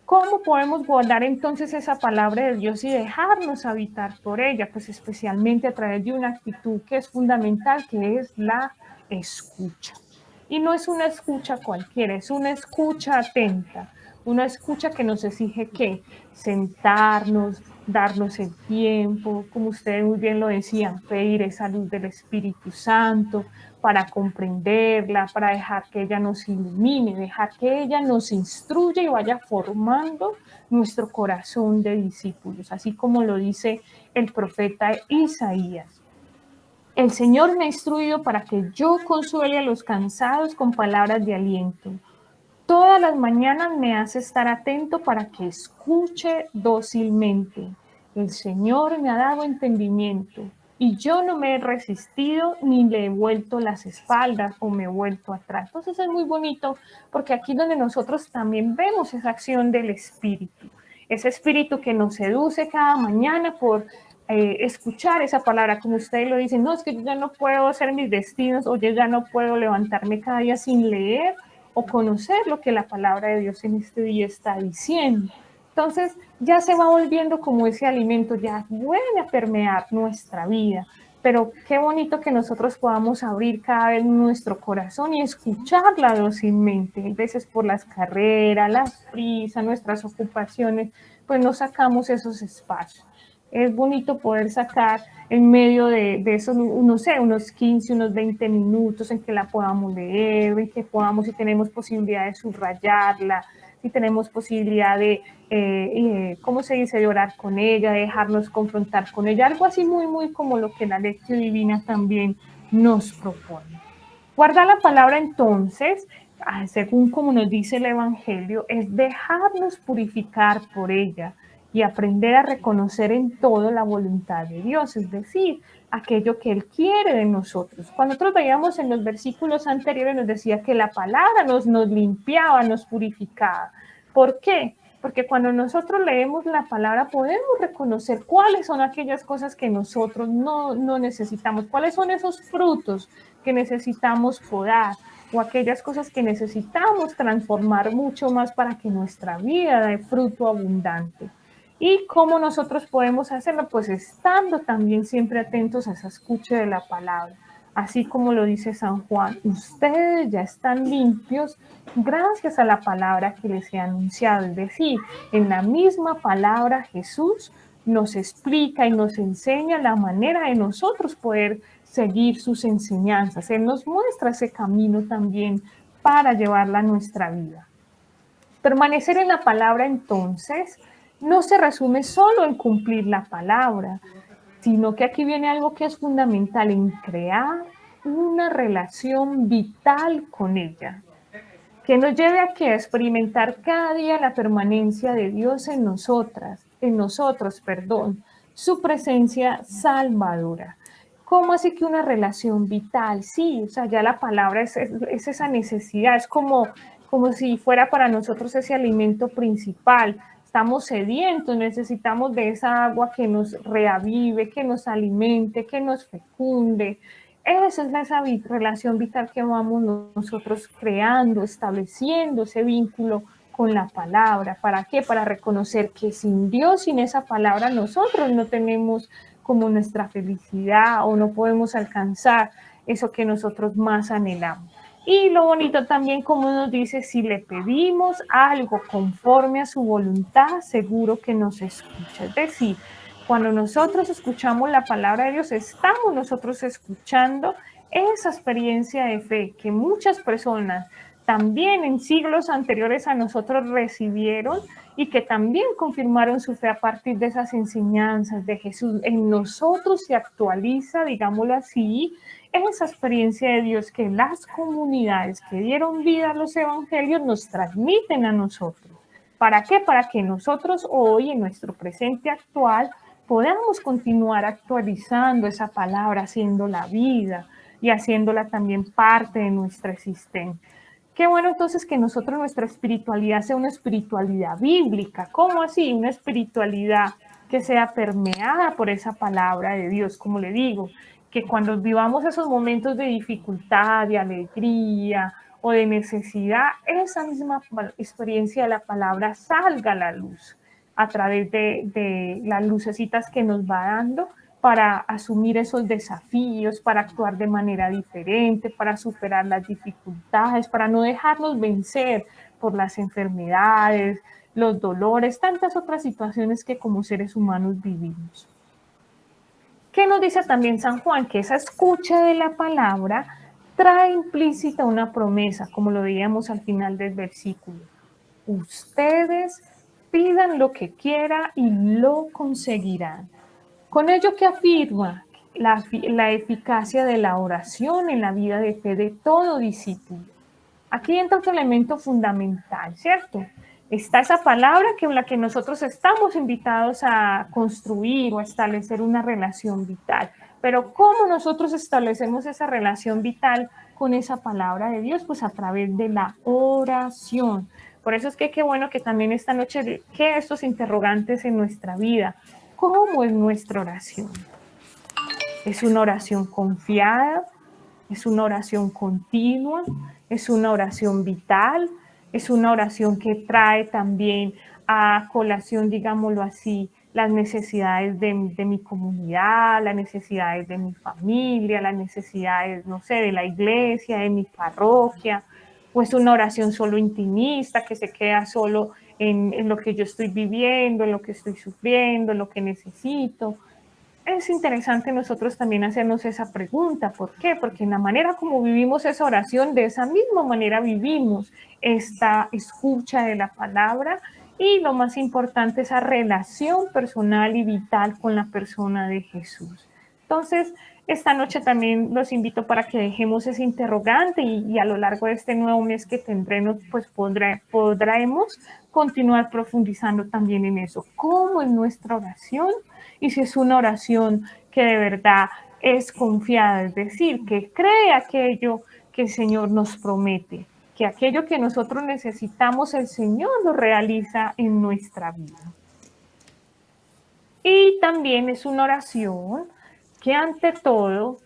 ¿Cómo podemos guardar entonces esa palabra de Dios y dejarnos habitar por ella? Pues especialmente a través de una actitud que es fundamental, que es la escucha. Y no es una escucha cualquiera, es una escucha atenta, una escucha que nos exige ¿qué? Sentarnos, darnos el tiempo, como ustedes muy bien lo decían, pedir esa luz del Espíritu Santo para comprenderla, para dejar que ella nos ilumine, dejar que ella nos instruya y vaya formando nuestro corazón de discípulos, así como lo dice el profeta Isaías. El Señor me ha instruido para que yo consuele a los cansados con palabras de aliento. Todas las mañanas me hace estar atento para que escuche dócilmente. El Señor me ha dado entendimiento y yo no me he resistido ni le he vuelto las espaldas o me he vuelto atrás. Entonces es muy bonito porque aquí donde nosotros también vemos esa acción del Espíritu. Ese Espíritu que nos seduce cada mañana por escuchar esa palabra, como ustedes lo dicen, no, es que yo ya no puedo hacer mis destinos o yo ya no puedo levantarme cada día sin leer o conocer lo que la palabra de Dios en este día está diciendo. Entonces ya se va volviendo como ese alimento, ya vuelve a permear nuestra vida, pero qué bonito que nosotros podamos abrir cada vez nuestro corazón y escucharla dócilmente. A veces por las carreras, las prisas, nuestras ocupaciones, pues no sacamos esos espacios. Es bonito poder sacar en medio de esos, no sé, unos 15, unos 20 minutos en que la podamos leer, en que podamos, si tenemos posibilidad de subrayarla, si tenemos posibilidad de, ¿cómo se dice?, de orar con ella, de dejarnos confrontar con ella, algo así muy, muy como lo que la lección divina también nos propone. Guardar la palabra entonces, según como nos dice el Evangelio, es dejarnos purificar por ella y aprender a reconocer en todo la voluntad de Dios, es decir, aquello que Él quiere de nosotros. Cuando nosotros veíamos en los versículos anteriores, nos decía que la palabra nos limpiaba, nos purificaba. ¿Por qué? Porque cuando nosotros leemos la palabra podemos reconocer cuáles son aquellas cosas que nosotros no necesitamos, cuáles son esos frutos que necesitamos podar, o aquellas cosas que necesitamos transformar mucho más para que nuestra vida dé fruto abundante. ¿Y cómo nosotros podemos hacerlo? Pues estando también siempre atentos a esa escucha de la palabra. Así como lo dice San Juan, ustedes ya están limpios gracias a la palabra que les he anunciado. Es decir, en la misma palabra Jesús nos explica y nos enseña la manera de nosotros poder seguir sus enseñanzas. Él nos muestra ese camino también para llevarla a nuestra vida. Permanecer en la palabra, entonces, no se resume solo en cumplir la palabra, sino que aquí viene algo que es fundamental, en crear una relación vital con ella, que nos lleve a que experimentar cada día la permanencia de Dios en nosotros, su presencia salvadora. ¿Cómo así que una relación vital? Sí, o sea, ya la palabra es esa necesidad, es como si fuera para nosotros ese alimento principal. Estamos sedientos, necesitamos de esa agua que nos reavive, que nos alimente, que nos fecunde. Esa es esa relación vital que vamos nosotros creando, estableciendo ese vínculo con la palabra. ¿Para qué? Para reconocer que sin Dios, sin esa palabra, nosotros no tenemos como nuestra felicidad o no podemos alcanzar eso que nosotros más anhelamos. Y lo bonito también, como nos dice, si le pedimos algo conforme a su voluntad, seguro que nos escucha. Es decir, cuando nosotros escuchamos la palabra de Dios, estamos nosotros escuchando esa experiencia de fe que muchas personas también en siglos anteriores a nosotros recibieron y que también confirmaron su fe a partir de esas enseñanzas de Jesús. En nosotros se actualiza, digámoslo así, esa experiencia de Dios que las comunidades que dieron vida a los evangelios nos transmiten a nosotros. ¿Para qué? Para que nosotros hoy, en nuestro presente actual, podamos continuar actualizando esa palabra, haciéndola vida y haciéndola también parte de nuestra existencia. Qué bueno entonces que nosotros, nuestra espiritualidad sea una espiritualidad bíblica. ¿Cómo así? Una espiritualidad que sea permeada por esa palabra de Dios, como le digo, que cuando vivamos esos momentos de dificultad, de alegría o de necesidad, esa misma experiencia de la palabra salga a la luz a través de las lucecitas que nos va dando para asumir esos desafíos, para actuar de manera diferente, para superar las dificultades, para no dejarnos vencer por las enfermedades, los dolores, tantas otras situaciones que como seres humanos vivimos. ¿Qué nos dice también San Juan? Que esa escucha de la palabra trae implícita una promesa, como lo veíamos al final del versículo. Ustedes pidan lo que quieran y lo conseguirán. Con ello que afirma la eficacia de la oración en la vida de fe de todo discípulo. Aquí entra otro elemento fundamental, ¿cierto? Está esa palabra en la que nosotros estamos invitados a construir o a establecer una relación vital. Pero ¿cómo nosotros establecemos esa relación vital con esa palabra de Dios? Pues a través de la oración. Por eso es que qué bueno que también esta noche queden estos interrogantes en nuestra vida. ¿Cómo es nuestra oración? ¿Es una oración confiada? ¿Es una oración continua? ¿Es una oración vital? ¿Es una oración que trae también a colación, digámoslo así, las necesidades de mi comunidad, las necesidades de mi familia, las necesidades, no sé, de la iglesia, de mi parroquia? ¿O es una oración solo intimista que se queda solo en lo que yo estoy viviendo, en lo que estoy sufriendo, en lo que necesito? Es interesante nosotros también hacernos esa pregunta. ¿Por qué? Porque en la manera como vivimos esa oración, de esa misma manera vivimos esta escucha de la palabra y lo más importante, esa relación personal y vital con la persona de Jesús. Entonces, Esta noche también los invito para que dejemos ese interrogante y a lo largo de este nuevo mes que tendremos, pues podremos continuar profundizando también en eso. ¿Cómo es nuestra oración? Y si es una oración que de verdad es confiada, es decir, que cree aquello que el Señor nos promete, que aquello que nosotros necesitamos, el Señor lo realiza en nuestra vida. Y también es una oración que ante todo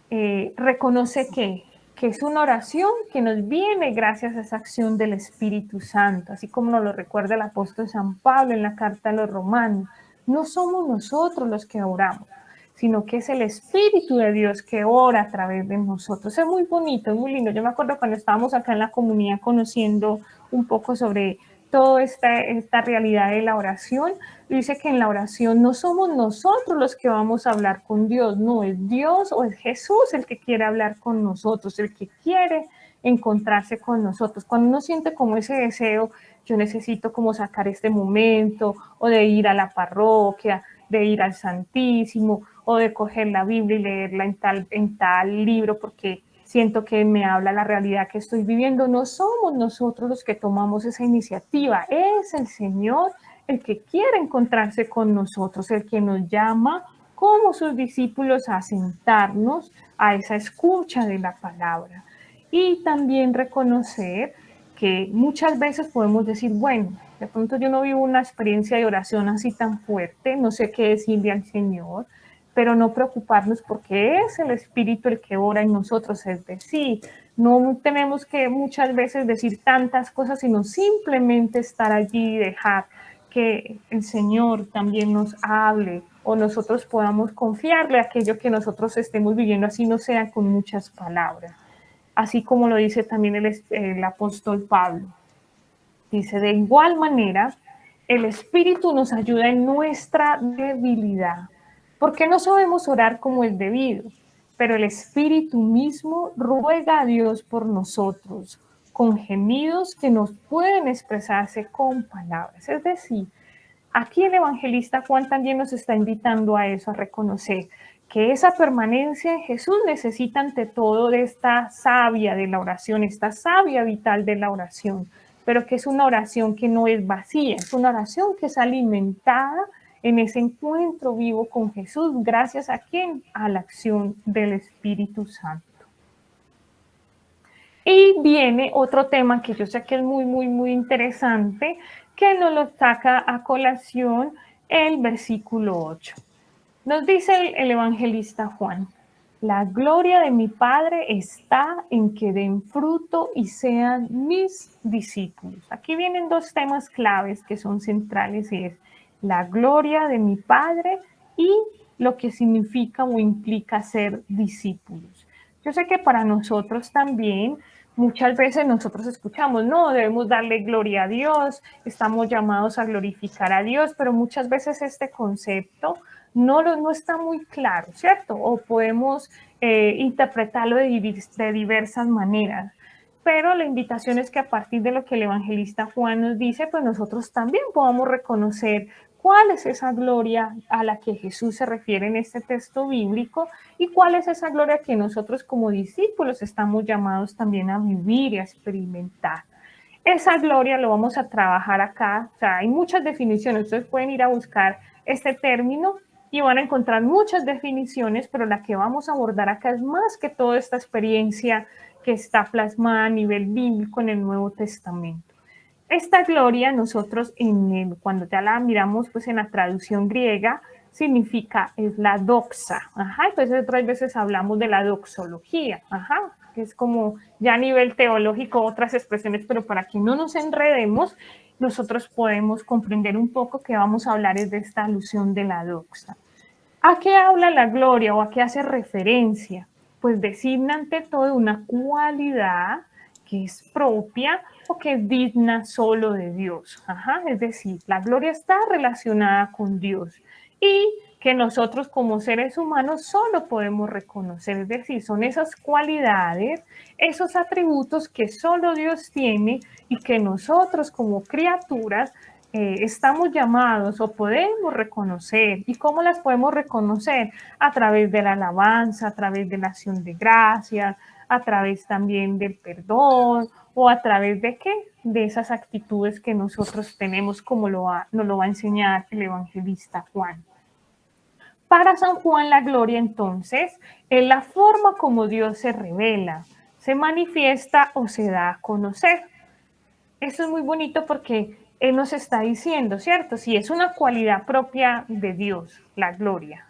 reconoce que es una oración que nos viene gracias a esa acción del Espíritu Santo, así como nos lo recuerda el apóstol San Pablo en la carta a los Romanos. No somos nosotros los que oramos, sino que es el Espíritu de Dios que ora a través de nosotros. Es muy bonito, es muy lindo. Yo me acuerdo cuando estábamos acá en la comunidad conociendo un poco sobre toda esta realidad de la oración, dice que en la oración no somos nosotros los que vamos a hablar con Dios, no, es Dios o es Jesús el que quiere hablar con nosotros, el que quiere encontrarse con nosotros. Cuando uno siente como ese deseo, yo necesito como sacar este momento, o de ir a la parroquia, de ir al Santísimo, o de coger la Biblia y leerla en tal libro, porque siento que me habla la realidad que estoy viviendo. No somos nosotros los que tomamos esa iniciativa, es el Señor el que quiere encontrarse con nosotros, el que nos llama como sus discípulos a sentarnos a esa escucha de la palabra. Y también reconocer que muchas veces podemos decir, bueno, de pronto yo no vivo una experiencia de oración así tan fuerte, no sé qué decirle al Señor, pero no preocuparnos porque es el Espíritu el que ora en nosotros, es decir, no tenemos que muchas veces decir tantas cosas, sino simplemente estar allí y dejar que el Señor también nos hable o nosotros podamos confiarle aquello que nosotros estemos viviendo, así no sea con muchas palabras. Así como lo dice también el apóstol Pablo. Dice, de igual manera, el Espíritu nos ayuda en nuestra debilidad, porque no sabemos orar como es debido, pero el Espíritu mismo ruega a Dios por nosotros, con gemidos que nos pueden expresarse con palabras. Es decir, aquí el evangelista Juan también nos está invitando a eso, a reconocer que esa permanencia en Jesús necesita ante todo de esta savia de la oración, esta savia vital de la oración, pero que es una oración que no es vacía, es una oración que es alimentada en ese encuentro vivo con Jesús, gracias a ¿quién? A la acción del Espíritu Santo. Y viene otro tema que yo sé que es muy interesante, que nos lo saca a colación el versículo 8. Nos dice el evangelista Juan, la gloria de mi Padre está en que den fruto y sean mis discípulos. Aquí vienen dos temas claves que son centrales y es la gloria de mi Padre y lo que significa o implica ser discípulos. Yo sé que para nosotros también muchas veces nosotros escuchamos, no, debemos darle gloria a Dios, estamos llamados a glorificar a Dios, pero muchas veces este concepto no está muy claro, ¿cierto? O podemos interpretarlo de diversas maneras. Pero la invitación es que a partir de lo que el evangelista Juan nos dice, pues nosotros también podamos reconocer cuál es esa gloria a la que Jesús se refiere en este texto bíblico y cuál es esa gloria que nosotros como discípulos estamos llamados también a vivir y a experimentar. Esa gloria lo vamos a trabajar acá, o sea, hay muchas definiciones, ustedes pueden ir a buscar este término y van a encontrar muchas definiciones, pero la que vamos a abordar acá es más que toda esta experiencia que está plasmada a nivel bíblico en el Nuevo Testamento. Esta gloria nosotros cuando ya la miramos pues en la traducción griega significa, es la doxa, entonces otras veces hablamos de la doxología, que es como ya a nivel teológico otras expresiones, pero para que no nos enredemos, nosotros podemos comprender un poco que vamos a hablar es de esta alusión de la doxa. ¿A qué habla la gloria o a qué hace referencia? Pues designa ante todo una cualidad que es propia o que es digna solo de Dios. Es decir, la gloria está relacionada con Dios y que nosotros como seres humanos solo podemos reconocer, es decir, son esas cualidades, esos atributos que solo Dios tiene y que nosotros como criaturas estamos llamados o podemos reconocer. ¿Y cómo las podemos reconocer? A través de la alabanza, a través de la acción de gracia, a través también del perdón, o a través de qué? De esas actitudes que nosotros tenemos, como nos lo va a enseñar el evangelista Juan. Para San Juan, la gloria entonces es la forma como Dios se revela, se manifiesta o se da a conocer. Eso es muy bonito porque Él nos está diciendo, ¿cierto? Sí, es una cualidad propia de Dios, la gloria,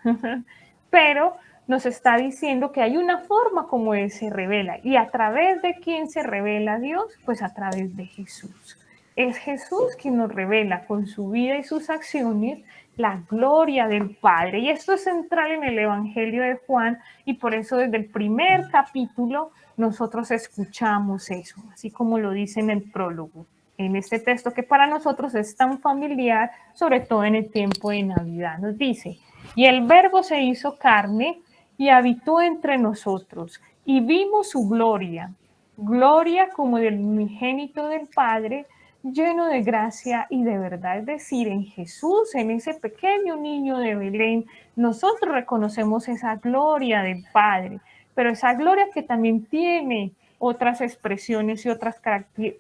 pero nos está diciendo que hay una forma como Él se revela. ¿Y a través de quién se revela Dios? Pues a través de Jesús. Es Jesús quien nos revela con su vida y sus acciones la gloria del Padre. Y esto es central en el Evangelio de Juan, y por eso desde el primer capítulo nosotros escuchamos eso, así como lo dice en el prólogo, en este texto que para nosotros es tan familiar, sobre todo en el tiempo de Navidad. Nos dice: y el Verbo se hizo carne y habitó entre nosotros, y vimos su gloria, gloria como del unigénito del Padre, lleno de gracia y de verdad. Es decir, en Jesús, en ese pequeño niño de Belén, nosotros reconocemos esa gloria del Padre, pero esa gloria que también tiene otras expresiones y otras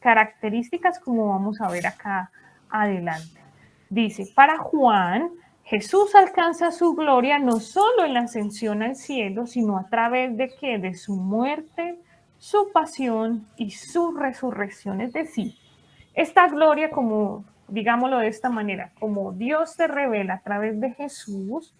características, como vamos a ver acá adelante. Dice, para Juan, Jesús alcanza su gloria no solo en la ascensión al cielo, sino a través de ¿qué? De su muerte, su pasión y su resurrección. Es decir, esta gloria, como digámoslo de esta manera, como Dios se revela a través de Jesús,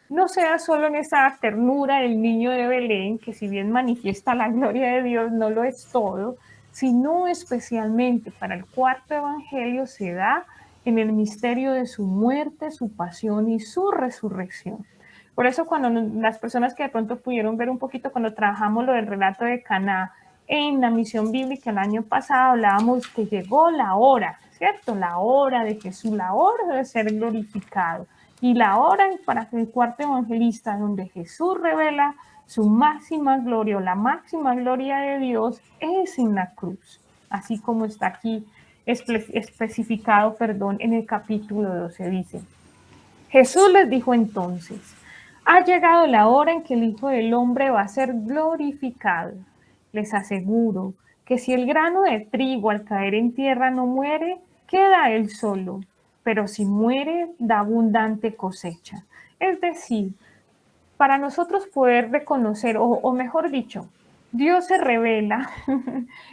no sea solo en esa ternura del niño de Belén, que si bien manifiesta la gloria de Dios, no lo es todo, sino especialmente para el cuarto evangelio se da en el misterio de su muerte, su pasión y su resurrección. Por eso cuando las personas que de pronto pudieron ver un poquito cuando trabajamos lo del relato de Caná en la misión bíblica el año pasado, hablábamos que llegó la hora, ¿cierto? La hora de Jesús, la hora de ser glorificado. Y la hora para el cuarto evangelista, donde Jesús revela su máxima gloria o la máxima gloria de Dios, es en la cruz, así como está aquí especificado, en el capítulo 12, dice: Jesús les dijo entonces: ha llegado la hora en que el Hijo del Hombre va a ser glorificado. Les aseguro que si el grano de trigo al caer en tierra no muere, queda él solo, pero si muere, da abundante cosecha. Es decir, para nosotros poder reconocer, o mejor dicho, Dios se revela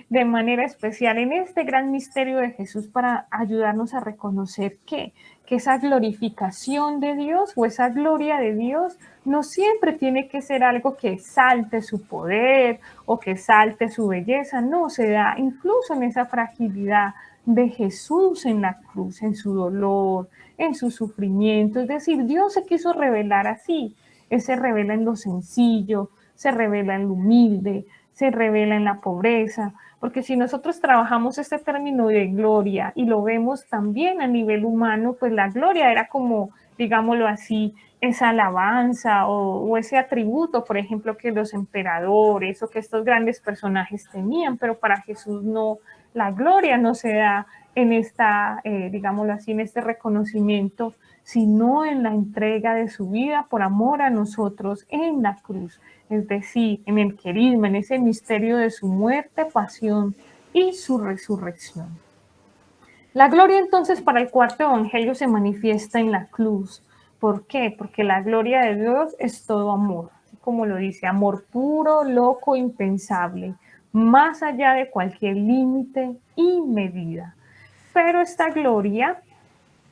de manera especial en este gran misterio de Jesús para ayudarnos a reconocer que esa glorificación de Dios o esa gloria de Dios no siempre tiene que ser algo que salte su poder o que salte su belleza, no, se da incluso en esa fragilidad de Jesús en la cruz, en su dolor, en su sufrimiento. Es decir, Dios se quiso revelar así. Él se revela en lo sencillo, se revela en lo humilde, se revela en la pobreza, porque si nosotros trabajamos este término de gloria y lo vemos también a nivel humano, pues la gloria era como, digámoslo así, esa alabanza o ese atributo, por ejemplo, que los emperadores o que estos grandes personajes tenían, pero para Jesús no, la gloria no se da en esta, digámoslo así, en este reconocimiento, sino en la entrega de su vida por amor a nosotros en la cruz, es decir, en el querisma, en ese misterio de su muerte, pasión y su resurrección. La gloria entonces para el cuarto evangelio se manifiesta en la cruz. ¿Por qué? Porque la gloria de Dios es todo amor, así como lo dice, amor puro, loco, impensable, más allá de cualquier límite y medida. Pero esta gloria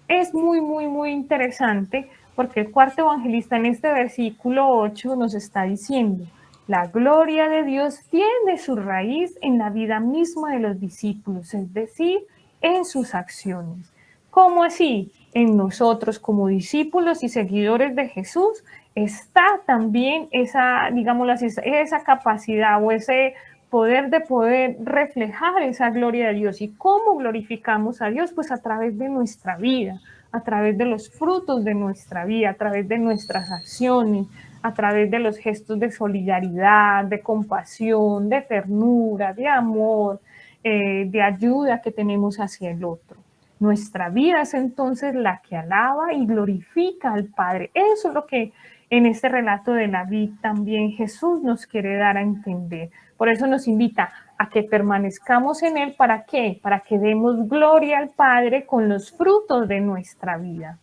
es muy interesante porque el cuarto evangelista en este versículo 8 nos está diciendo: la gloria de Dios tiene su raíz en la vida misma de los discípulos, es decir, en sus acciones. ¿Cómo así? En nosotros como discípulos y seguidores de Jesús está también esa, digámoslo así, esa capacidad o ese poder de poder reflejar esa gloria de Dios. ¿Y cómo glorificamos a Dios? Pues a través de nuestra vida, a través de los frutos de nuestra vida, a través de nuestras acciones, a través de los gestos de solidaridad, de compasión, de ternura, de amor, de ayuda que tenemos hacia el otro. Nuestra vida es entonces la que alaba y glorifica al Padre. Eso es lo que en este relato de la vid también Jesús nos quiere dar a entender. Por eso nos invita a que permanezcamos en Él. ¿Para qué? Para que demos gloria al Padre con los frutos de nuestra vida.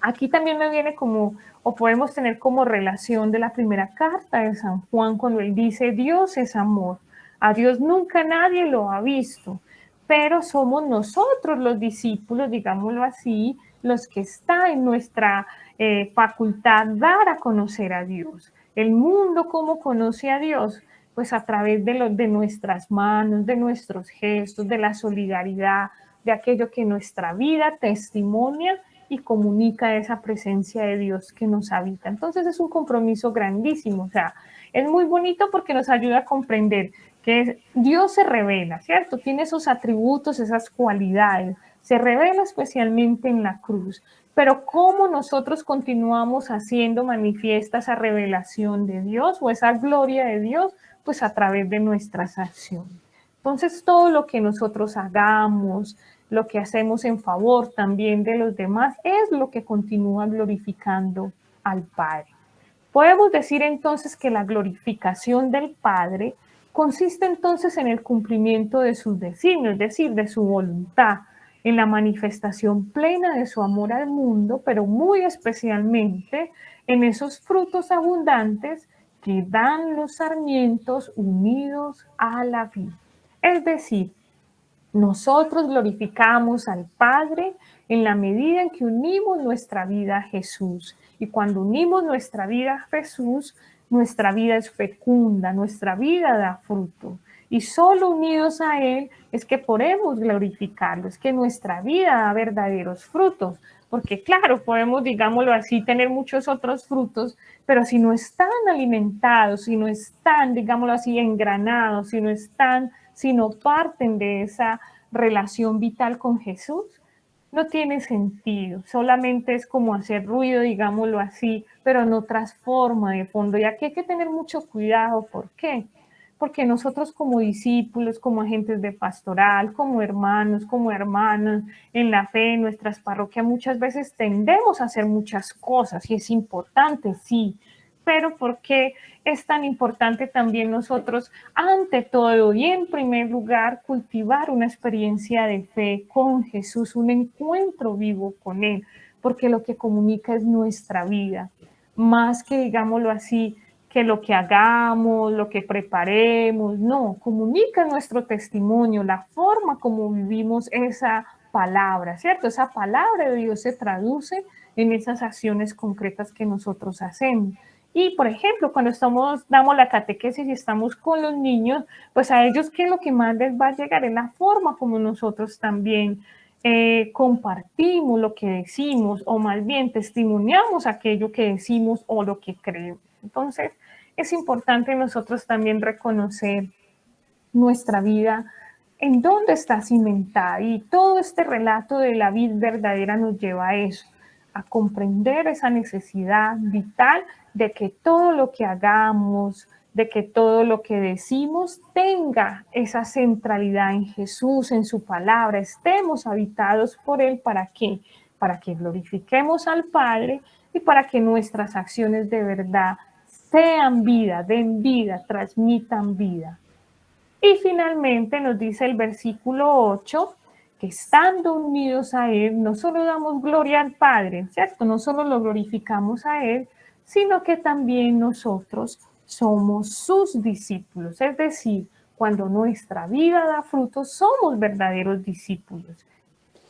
Aquí también me viene como, o podemos tener como relación de la primera carta de San Juan, cuando él dice, Dios es amor. A Dios nunca nadie lo ha visto, pero somos nosotros los discípulos, digámoslo así, los que está en nuestra facultad dar a conocer a Dios. El mundo, ¿cómo conoce a Dios? Pues a través de nuestras manos, de nuestros gestos, de la solidaridad, de aquello que nuestra vida testimonia y comunica esa presencia de Dios que nos habita. Entonces es un compromiso grandísimo, o sea, es muy bonito porque nos ayuda a comprender que Dios se revela, ¿cierto? Tiene esos atributos, esas cualidades, se revela especialmente en la cruz, pero cómo nosotros continuamos haciendo manifiesta esa revelación de Dios o esa gloria de Dios, pues a través de nuestras acciones. Entonces todo lo que nosotros hagamos, lo que hacemos en favor también de los demás, es lo que continúa glorificando al Padre. Podemos decir entonces que la glorificación del Padre consiste entonces en el cumplimiento de sus designios, es decir, de su voluntad, en la manifestación plena de su amor al mundo, pero muy especialmente en esos frutos abundantes que dan los sarmientos unidos a la vid. Es decir, nosotros glorificamos al Padre en la medida en que unimos nuestra vida a Jesús. Y cuando unimos nuestra vida a Jesús, nuestra vida es fecunda, nuestra vida da fruto. Y solo unidos a Él es que podemos glorificarlo, es que nuestra vida da verdaderos frutos. Porque claro, podemos, digámoslo así, tener muchos otros frutos, pero si no están alimentados, si no están, digámoslo así, engranados, si no parten de esa relación vital con Jesús, no tiene sentido. Solamente es como hacer ruido, digámoslo así, pero no transforma de fondo. Y aquí hay que tener mucho cuidado. ¿Por qué? Porque nosotros como discípulos, como agentes de pastoral, como hermanos, como hermanas, en la fe, en nuestras parroquias, muchas veces tendemos a hacer muchas cosas y es importante, sí, pero ¿por qué es tan importante también nosotros, ante todo y en primer lugar, cultivar una experiencia de fe con Jesús, un encuentro vivo con Él? Porque lo que comunica es nuestra vida, más que, digámoslo así, que lo que hagamos, lo que preparemos, no, comunica nuestro testimonio, la forma como vivimos esa palabra, ¿cierto? Esa palabra de Dios se traduce en esas acciones concretas que nosotros hacemos. Y, por ejemplo, cuando damos la catequesis y estamos con los niños, pues a ellos, ¿qué es lo que más les va a llegar? Es la forma como nosotros también compartimos lo que decimos, o más bien testimoniamos aquello que decimos o lo que creemos. Entonces, es importante nosotros también reconocer nuestra vida, en dónde está cimentada, y todo este relato de la vida verdadera nos lleva a eso, a comprender esa necesidad vital de que todo lo que hagamos, de que todo lo que decimos tenga esa centralidad en Jesús, en su palabra, estemos habitados por Él. ¿Para qué? Para que glorifiquemos al Padre y para que nuestras acciones de verdad sean vida, den vida, transmitan vida. Y finalmente nos dice el versículo 8, que estando unidos a Él, no solo damos gloria al Padre, ¿cierto? No solo lo glorificamos a Él, sino que también nosotros somos sus discípulos. Es decir, cuando nuestra vida da frutos, somos verdaderos discípulos.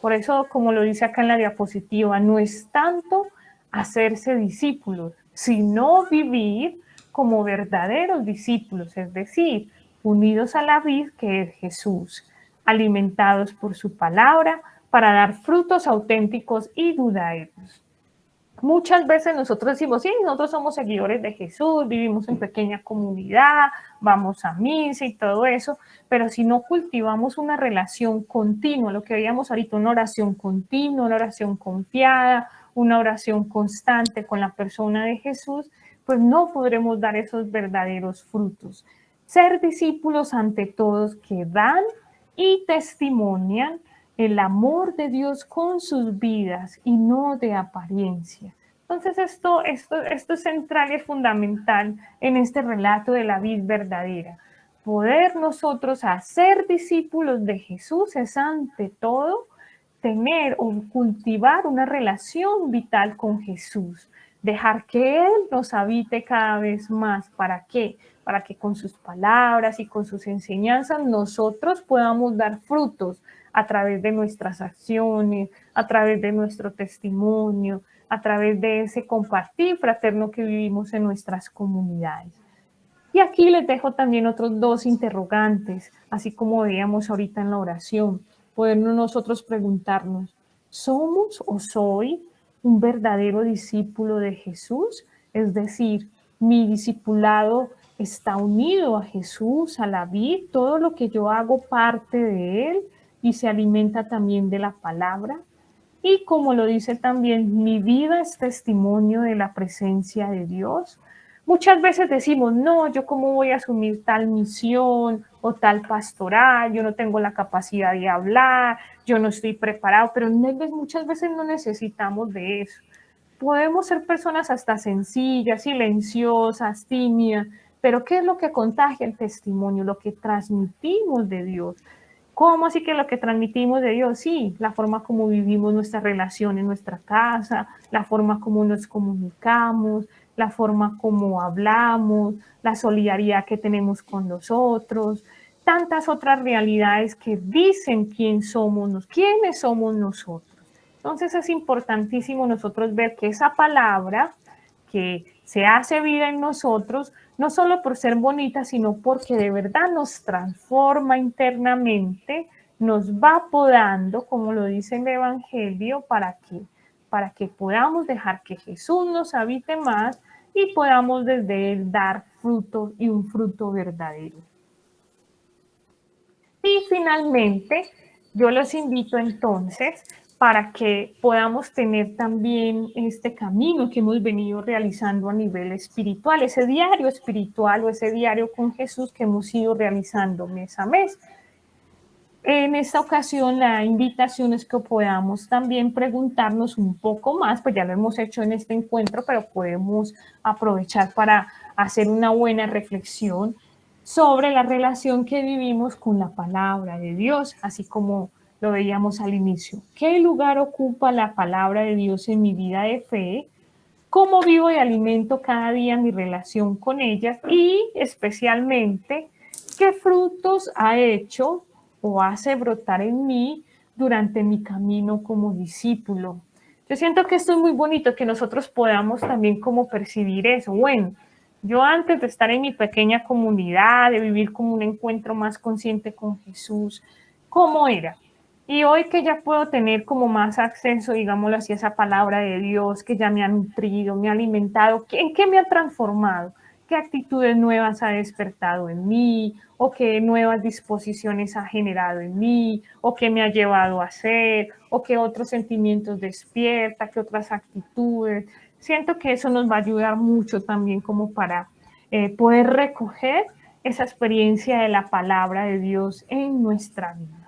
Por eso, como lo dice acá en la diapositiva, no es tanto hacerse discípulos, sino vivir como verdaderos discípulos, es decir, unidos a la vid que es Jesús, alimentados por su palabra para dar frutos auténticos y duraderos. Muchas veces nosotros decimos, sí, nosotros somos seguidores de Jesús, vivimos en pequeña comunidad, vamos a misa y todo eso, pero si no cultivamos una relación continua, lo que veíamos ahorita, una oración continua, una oración confiada, una oración constante con la persona de Jesús, pues no podremos dar esos verdaderos frutos. Ser discípulos ante todos que dan y testimonian el amor de Dios con sus vidas y no de apariencia. Entonces esto es central y es fundamental en este relato de la vid verdadera. Poder nosotros hacer discípulos de Jesús es ante todo tener o cultivar una relación vital con Jesús, dejar que Él nos habite cada vez más. ¿Para qué? Para que con sus palabras y con sus enseñanzas nosotros podamos dar frutos a través de nuestras acciones, a través de nuestro testimonio, a través de ese compartir fraterno que vivimos en nuestras comunidades. Y aquí les dejo también otros dos interrogantes, así como veíamos ahorita en la oración. Podernos nosotros preguntarnos, ¿somos o soy un verdadero discípulo de Jesús? Es decir, mi discipulado está unido a Jesús, a la vid, todo lo que yo hago parte de Él y se alimenta también de la palabra. Y como lo dice también, mi vida es testimonio de la presencia de Dios. Muchas veces decimos, no, yo cómo voy a asumir tal misión o tal pastoral, yo no tengo la capacidad de hablar, yo no estoy preparado, pero muchas veces no necesitamos de eso. Podemos ser personas hasta sencillas, silenciosas, tímidas, pero ¿qué es lo que contagia el testimonio? Lo que transmitimos de Dios. ¿Cómo así que lo que transmitimos de Dios? Sí, la forma como vivimos nuestra relación en nuestra casa, la forma como nos comunicamos, la forma como hablamos, la solidaridad que tenemos con los otros, tantas otras realidades que dicen quiénes somos nosotros. Entonces es importantísimo nosotros ver que esa palabra que se hace vida en nosotros, no solo por ser bonita, sino porque de verdad nos transforma internamente, nos va podando, como lo dice el Evangelio, ¿para qué? Para que podamos dejar que Jesús nos habite más y podamos desde Él dar fruto y un fruto verdadero. Y finalmente, yo los invito entonces para que podamos tener también este camino que hemos venido realizando a nivel espiritual, ese diario espiritual o ese diario con Jesús que hemos ido realizando mes a mes. En esta ocasión la invitación es que podamos también preguntarnos un poco más, pues ya lo hemos hecho en este encuentro, pero podemos aprovechar para hacer una buena reflexión sobre la relación que vivimos con la palabra de Dios, así como lo veíamos al inicio. ¿Qué lugar ocupa la palabra de Dios en mi vida de fe? ¿Cómo vivo y alimento cada día mi relación con ella? Y especialmente, ¿qué frutos ha hecho o hace brotar en mí durante mi camino como discípulo? Yo siento que esto es muy bonito, que nosotros podamos también como percibir eso. Bueno, yo antes de estar en mi pequeña comunidad, de vivir como un encuentro más consciente con Jesús, ¿cómo era? Y hoy que ya puedo tener como más acceso, digámoslo así, a esa palabra de Dios que ya me ha nutrido, me ha alimentado, ¿en qué me ha transformado? ¿Qué actitudes nuevas ha despertado en mí? ¿O qué nuevas disposiciones ha generado en mí? ¿O qué me ha llevado a hacer? ¿O qué otros sentimientos despierta? ¿Qué otras actitudes? Siento que eso nos va a ayudar mucho también como para poder recoger esa experiencia de la palabra de Dios en nuestra vida.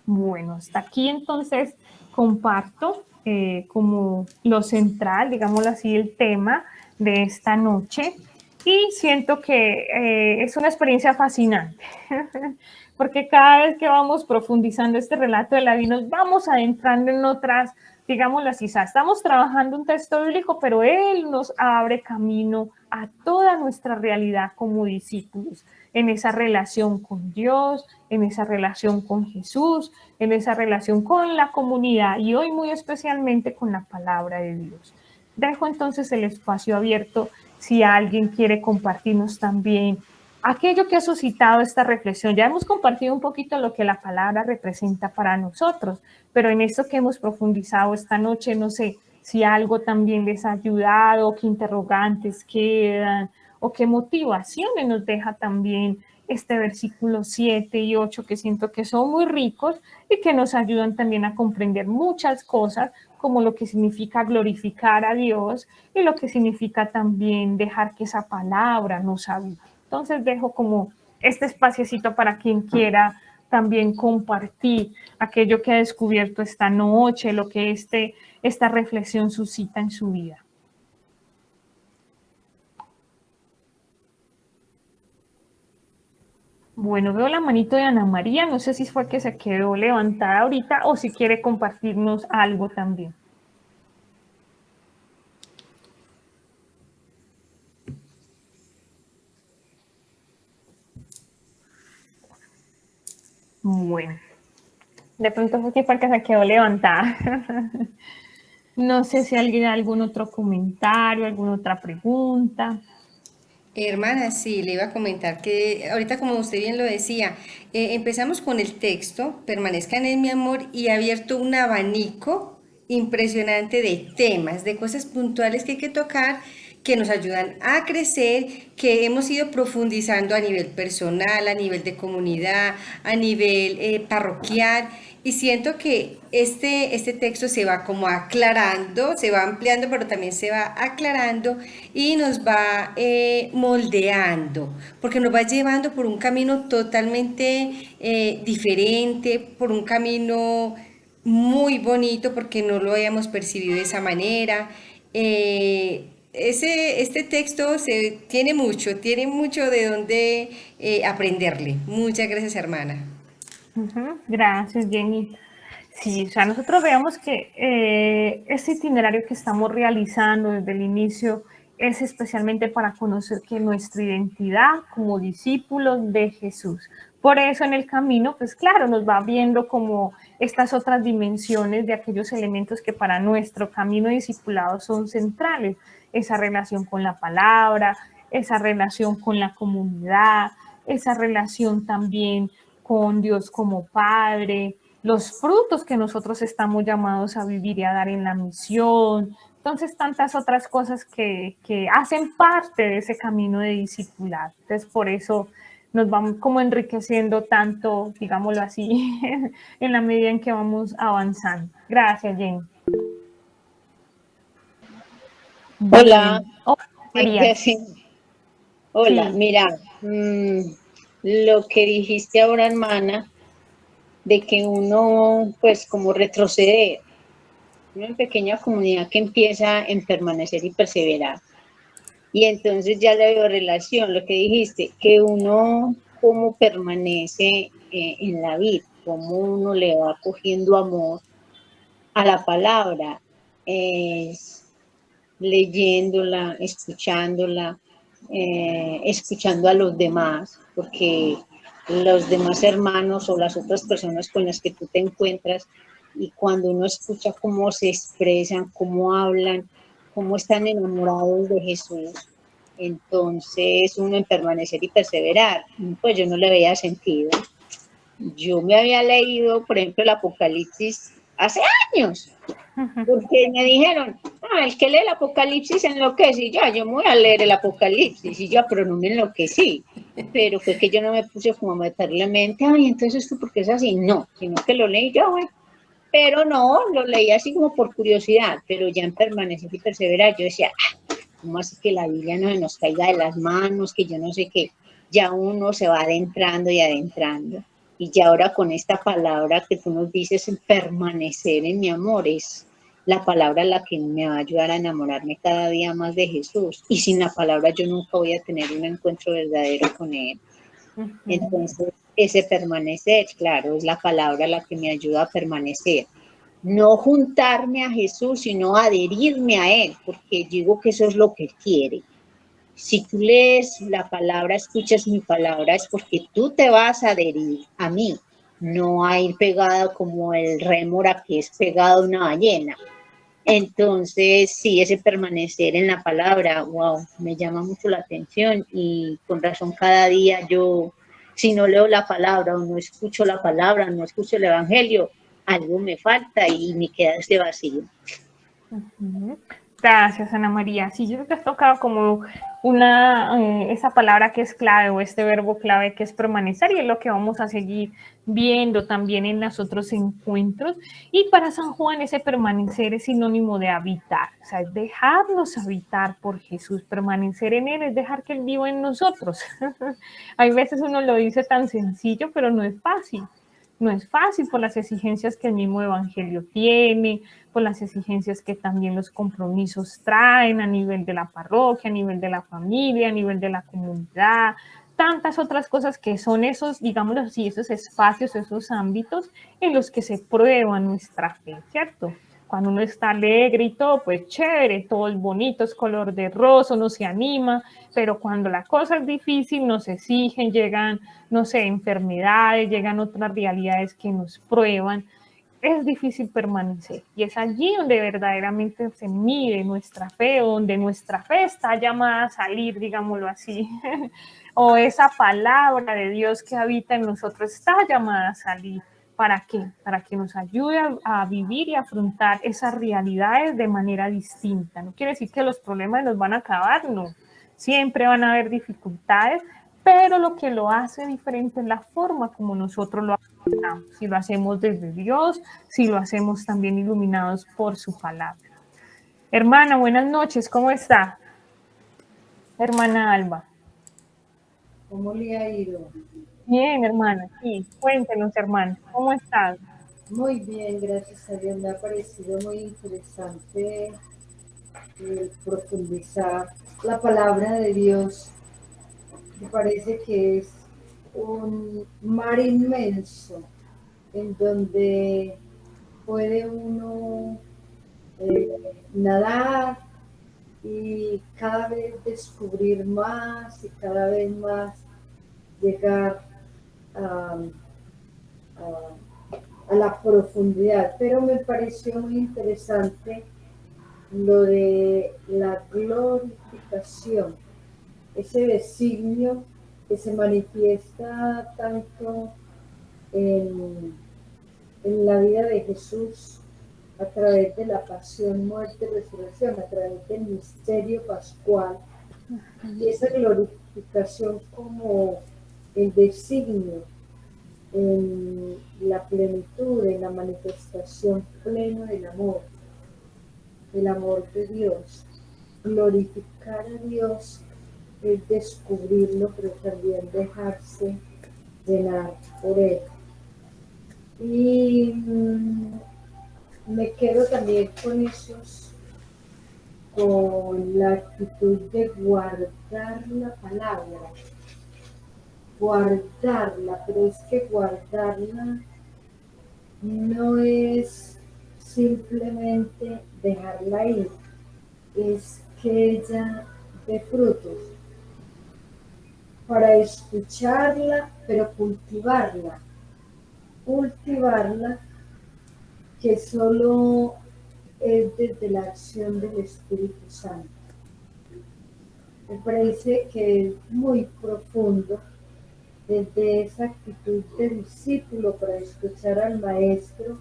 Bueno, hasta aquí entonces comparto como lo central, digámoslo así, el tema de esta noche y siento que es una experiencia fascinante porque cada vez que vamos profundizando este relato de la vida nos vamos adentrando en otras, digámoslo así, estamos trabajando un texto bíblico, pero él nos abre camino a toda nuestra realidad como discípulos, en esa relación con Dios, en esa relación con Jesús, en esa relación con la comunidad y hoy muy especialmente con la palabra de Dios. Dejo entonces el espacio abierto si alguien quiere compartirnos también aquello que ha suscitado esta reflexión. Ya hemos compartido un poquito lo que la palabra representa para nosotros, pero en esto que hemos profundizado esta noche, no sé si algo también les ha ayudado, qué interrogantes quedan o qué motivaciones nos deja también este versículo 7 y 8 que siento que son muy ricos y que nos ayudan también a comprender muchas cosas como lo que significa glorificar a Dios y lo que significa también dejar que esa palabra nos habite. Entonces dejo como este espaciecito para quien quiera también compartir aquello que ha descubierto esta noche, lo que esta reflexión suscita en su vida. Bueno, veo la manito de Ana María, no sé si fue que se quedó levantada ahorita o si quiere compartirnos algo también. Bueno, de pronto fue que porque se quedó levantada. No sé si alguien algún otro comentario, alguna otra pregunta. Hermana, sí, le iba a comentar que ahorita como usted bien lo decía, empezamos con el texto, permanezcan en mi amor, y ha abierto un abanico impresionante de temas, de cosas puntuales que hay que tocar, que nos ayudan a crecer, que hemos ido profundizando a nivel personal, a nivel de comunidad, a nivel parroquial, y siento que este texto se va como aclarando, se va ampliando, pero también se va aclarando y nos va moldeando, porque nos va llevando por un camino totalmente diferente, por un camino muy bonito, porque no lo habíamos percibido de esa manera. Este texto tiene mucho de dónde aprenderle. Muchas gracias, hermana. Gracias, Jenny. Sí, o sea, nosotros veamos que este itinerario que estamos realizando desde el inicio es especialmente para conocer que nuestra identidad como discípulos de Jesús. Por eso en el camino, pues claro, nos va viendo como estas otras dimensiones de aquellos elementos que para nuestro camino discipulado son centrales. Esa relación con la palabra, esa relación con la comunidad, esa relación también con Dios como Padre, los frutos que nosotros estamos llamados a vivir y a dar en la misión. Entonces, tantas otras cosas que hacen parte de ese camino de discipulado. Entonces, por eso nos vamos como enriqueciendo tanto, digámoslo así, en la medida en que vamos avanzando. Gracias, Jenny. Hola. Oh, María. Hola, Sí. mira, lo que dijiste ahora, hermana, de que uno, pues, como retroceder, una pequeña comunidad que empieza en permanecer y perseverar. Y entonces ya le veo relación, lo que dijiste, que uno cómo permanece en la vida, cómo uno le va cogiendo amor a la palabra, leyéndola, escuchándola, escuchando a los demás, porque los demás hermanos o las otras personas con las que tú te encuentras, y cuando uno escucha cómo se expresan, cómo hablan, cómo están enamorados de Jesús, entonces uno en permanecer y perseverar, pues yo no le veía sentido. Yo me había leído, por ejemplo, el Apocalipsis hace años, porque me dijeron, el que lee el Apocalipsis enloquece, y yo me voy a leer el Apocalipsis, y yo, pero no me enloquecí, pero fue que yo no me puse como a meterle mente, entonces esto porque es así, no, sino que lo leí yo, pero no, lo leí así como por curiosidad, pero ya en permanecer y perseverar, yo decía, ¿cómo así que la Biblia no se nos caiga de las manos, que yo no sé qué? Ya uno se va adentrando y adentrando. Y ya ahora con esta palabra que tú nos dices, permanecer en mi amor, es la palabra la que me va a ayudar a enamorarme cada día más de Jesús. Y sin la palabra yo nunca voy a tener un encuentro verdadero con Él. Entonces, ese permanecer, claro, es la palabra la que me ayuda a permanecer. No juntarme a Jesús, sino adherirme a Él, porque digo que eso es lo que Él quiere. Si tú lees la palabra, escuchas mi palabra, es porque tú te vas a adherir a mí, no a ir pegado como el rémora que es pegado a una ballena. Entonces, sí, ese permanecer en la palabra, wow, me llama mucho la atención, y con razón cada día yo, si no leo la palabra o no escucho la palabra, no escucho el evangelio, algo me falta y me queda este vacío. Gracias, Ana María. Sí, yo creo que has tocado como esa palabra que es clave o este verbo clave que es permanecer, y es lo que vamos a seguir viendo también en los otros encuentros. Y para San Juan ese permanecer es sinónimo de habitar, o sea, es dejarnos habitar por Jesús, permanecer en Él es dejar que Él viva en nosotros. Hay veces uno lo dice tan sencillo, pero no es fácil. No es fácil por las exigencias que el mismo Evangelio tiene, por las exigencias que también los compromisos traen a nivel de la parroquia, a nivel de la familia, a nivel de la comunidad, tantas otras cosas que son esos, digámoslo así, esos espacios, esos ámbitos en los que se prueba nuestra fe, ¿cierto? Cuando uno está alegre y todo, pues chévere, todo es bonito, es color de rosa, uno se anima, pero cuando la cosa es difícil, nos exigen, llegan, no sé, enfermedades, llegan otras realidades que nos prueban, es difícil permanecer. Y es allí donde verdaderamente se mide nuestra fe, o donde nuestra fe está llamada a salir, digámoslo así. O esa palabra de Dios que habita en nosotros está llamada a salir. ¿Para qué? Para que nos ayude a vivir y afrontar esas realidades de manera distinta. No quiere decir que los problemas nos van a acabar, no. Siempre van a haber dificultades, pero lo que lo hace diferente es la forma como nosotros lo afrontamos. Si lo hacemos desde Dios, si lo hacemos también iluminados por su palabra. Hermana, buenas noches, ¿cómo está? Hermana Alba. ¿Cómo le ha ido? Bien, hermana, sí, cuéntenos, hermana, ¿cómo estás? Muy bien, gracias a Dios. Me ha parecido muy interesante profundizar la palabra de Dios. Me parece que es un mar inmenso en donde puede uno nadar y cada vez descubrir más y cada vez más llegar a, a la profundidad, pero me pareció muy interesante lo de la glorificación, ese designio que se manifiesta tanto en la vida de Jesús a través de la pasión, muerte y resurrección, a través del misterio pascual, y esa glorificación como el designio en la plenitud, en la manifestación plena del amor de Dios. Glorificar a Dios es descubrirlo, pero también dejarse llenar por Él. Y me quedo también con la actitud de guardar la palabra, guardarla, pero es que guardarla no es simplemente dejarla ir, es que ella dé frutos. Para escucharla, pero cultivarla, que solo es desde la acción del Espíritu Santo. Me parece que es muy profundo desde esa actitud de discípulo para escuchar al maestro.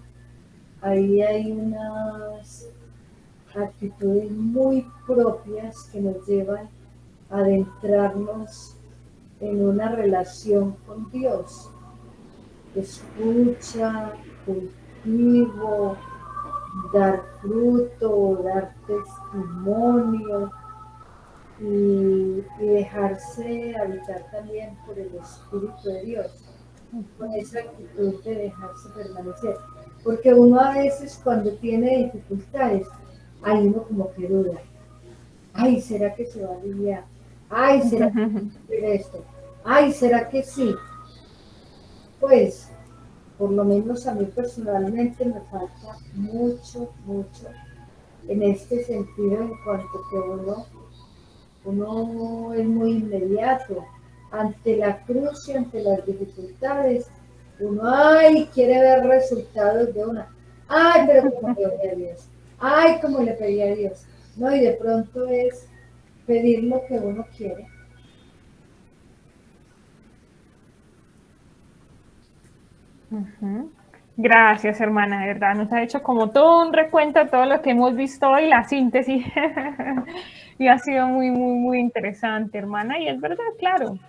Ahí hay unas actitudes muy propias que nos llevan a adentrarnos en una relación con Dios. Escucha, cultivo, dar fruto, dar testimonio y dejarse habitar también por el Espíritu de Dios, con esa actitud de dejarse permanecer. Porque uno a veces cuando tiene dificultades, hay uno como que duda. Ay, ¿será que se va a aliviar? Ay, ¿será que va a hacer esto? Ay, ¿será que sí? Pues, por lo menos a mí personalmente me falta mucho en este sentido, en cuanto que uno es muy inmediato ante la cruz y ante las dificultades. Uno, ay, quiere ver resultados de una. Ay, pero como le oré a Dios. Ay, como le pedí a Dios. No, y de pronto es pedir lo que uno quiere. Gracias, hermana, de verdad, nos ha hecho como todo un recuento de todo lo que hemos visto hoy, la síntesis, y ha sido muy, muy, muy interesante, hermana, y es verdad, claro,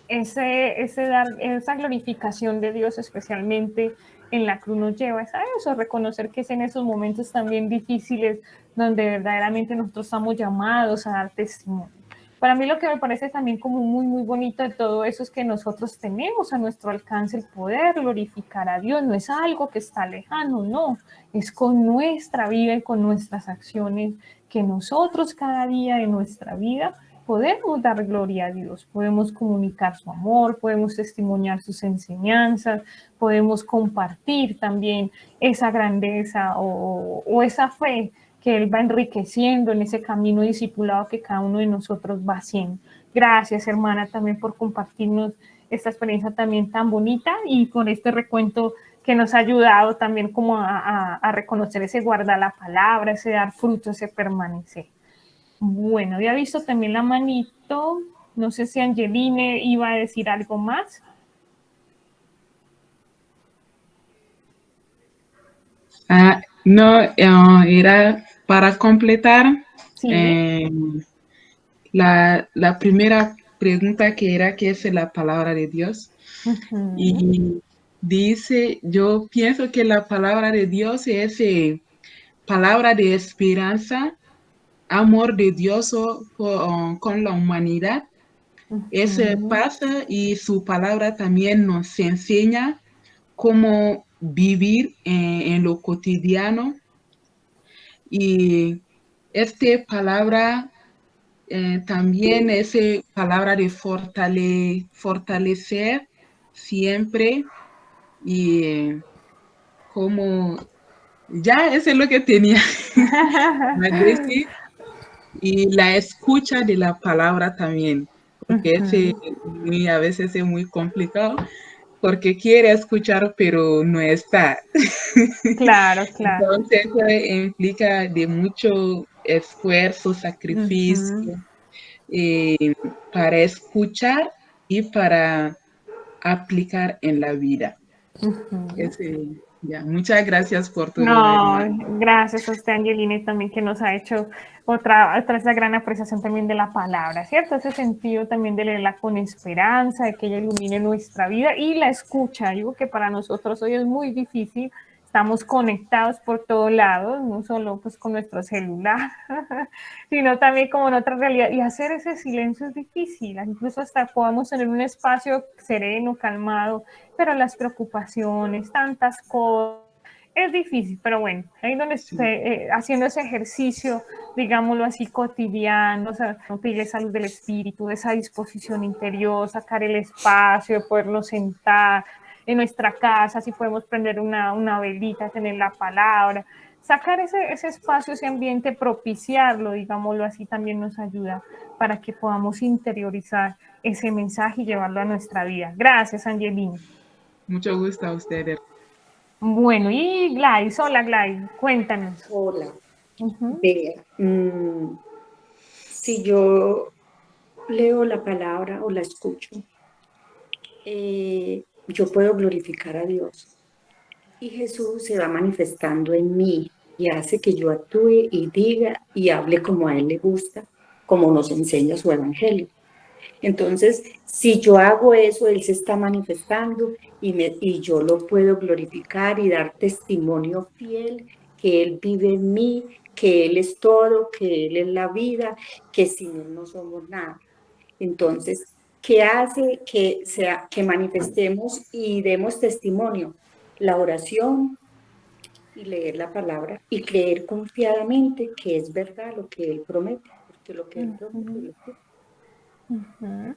esa glorificación de Dios, especialmente en la cruz, nos lleva a eso, a reconocer que es en esos momentos también difíciles donde verdaderamente nosotros estamos llamados a dar testimonio. Para mí lo que me parece también como muy, muy bonito de todo eso es que nosotros tenemos a nuestro alcance el poder glorificar a Dios. No es algo que está lejano, no. Es con nuestra vida y con nuestras acciones que nosotros cada día de nuestra vida podemos dar gloria a Dios, podemos comunicar su amor, podemos testimoniar sus enseñanzas, podemos compartir también esa grandeza o esa fe que Él va enriqueciendo en ese camino discipulado que cada uno de nosotros va haciendo. Gracias, hermana, también por compartirnos esta experiencia también tan bonita y por este recuento que nos ha ayudado también como a reconocer ese guardar la palabra, ese dar fruto, ese permanecer. Bueno, había visto también la manito. No sé si Angeline iba a decir algo más. No, era para completar Sí. la primera pregunta que era ¿qué es la palabra de Dios? Y dice, yo pienso que la palabra de Dios es palabra de esperanza, amor de Dios con la humanidad. Eso pasa y su palabra también nos enseña cómo vivir en lo cotidiano. Y esta palabra también es palabra de fortalecer siempre y como ya eso es lo que tenía a decir. Y la escucha de la palabra también, porque a veces es muy complicado, porque quiere escuchar, pero no está. Claro, claro. Entonces, eso implica de mucho esfuerzo, sacrificio, para escuchar y para aplicar en la vida. Ya. Muchas gracias por todo, No, hermano. gracias a usted, Angeline, también que nos ha hecho otra esa gran apreciación también de la palabra, ¿cierto? Ese sentido también de leerla con esperanza, de que ella ilumine nuestra vida y la escucha. Digo que para nosotros hoy es muy difícil, estamos conectados por todos lados, no solo pues con nuestro celular, sino también como en otra realidad. Y hacer ese silencio es difícil, incluso hasta podamos tener un espacio sereno, calmado, pero las preocupaciones, tantas cosas, es difícil, pero bueno, ahí donde esté haciendo ese ejercicio, digámoslo así, cotidiano, o sea, pedir esa luz del espíritu, esa disposición interior, sacar el espacio, de podernos sentar en nuestra casa, si podemos prender una velita, tener la palabra, sacar ese espacio, ese ambiente, propiciarlo, digámoslo así, también nos ayuda para que podamos interiorizar ese mensaje y llevarlo a nuestra vida. Gracias, Angelina. Mucho gusto a ustedes. Bueno, y Gladys, hola Gladys, cuéntanos. Hola. Vea, si yo leo la palabra o la escucho, yo puedo glorificar a Dios. Y Jesús se va manifestando en mí y hace que yo actúe y diga y hable como a Él le gusta, como nos enseña su evangelio. Entonces, si yo hago eso, Él se está manifestando y yo lo puedo glorificar y dar testimonio fiel que Él vive en mí, que Él es todo, que Él es la vida, que sin Él no somos nada. Entonces, ¿qué hace que manifestemos y demos testimonio? La oración y leer la palabra y creer confiadamente que es verdad lo que Él promete, porque lo que Él promete lo cumple.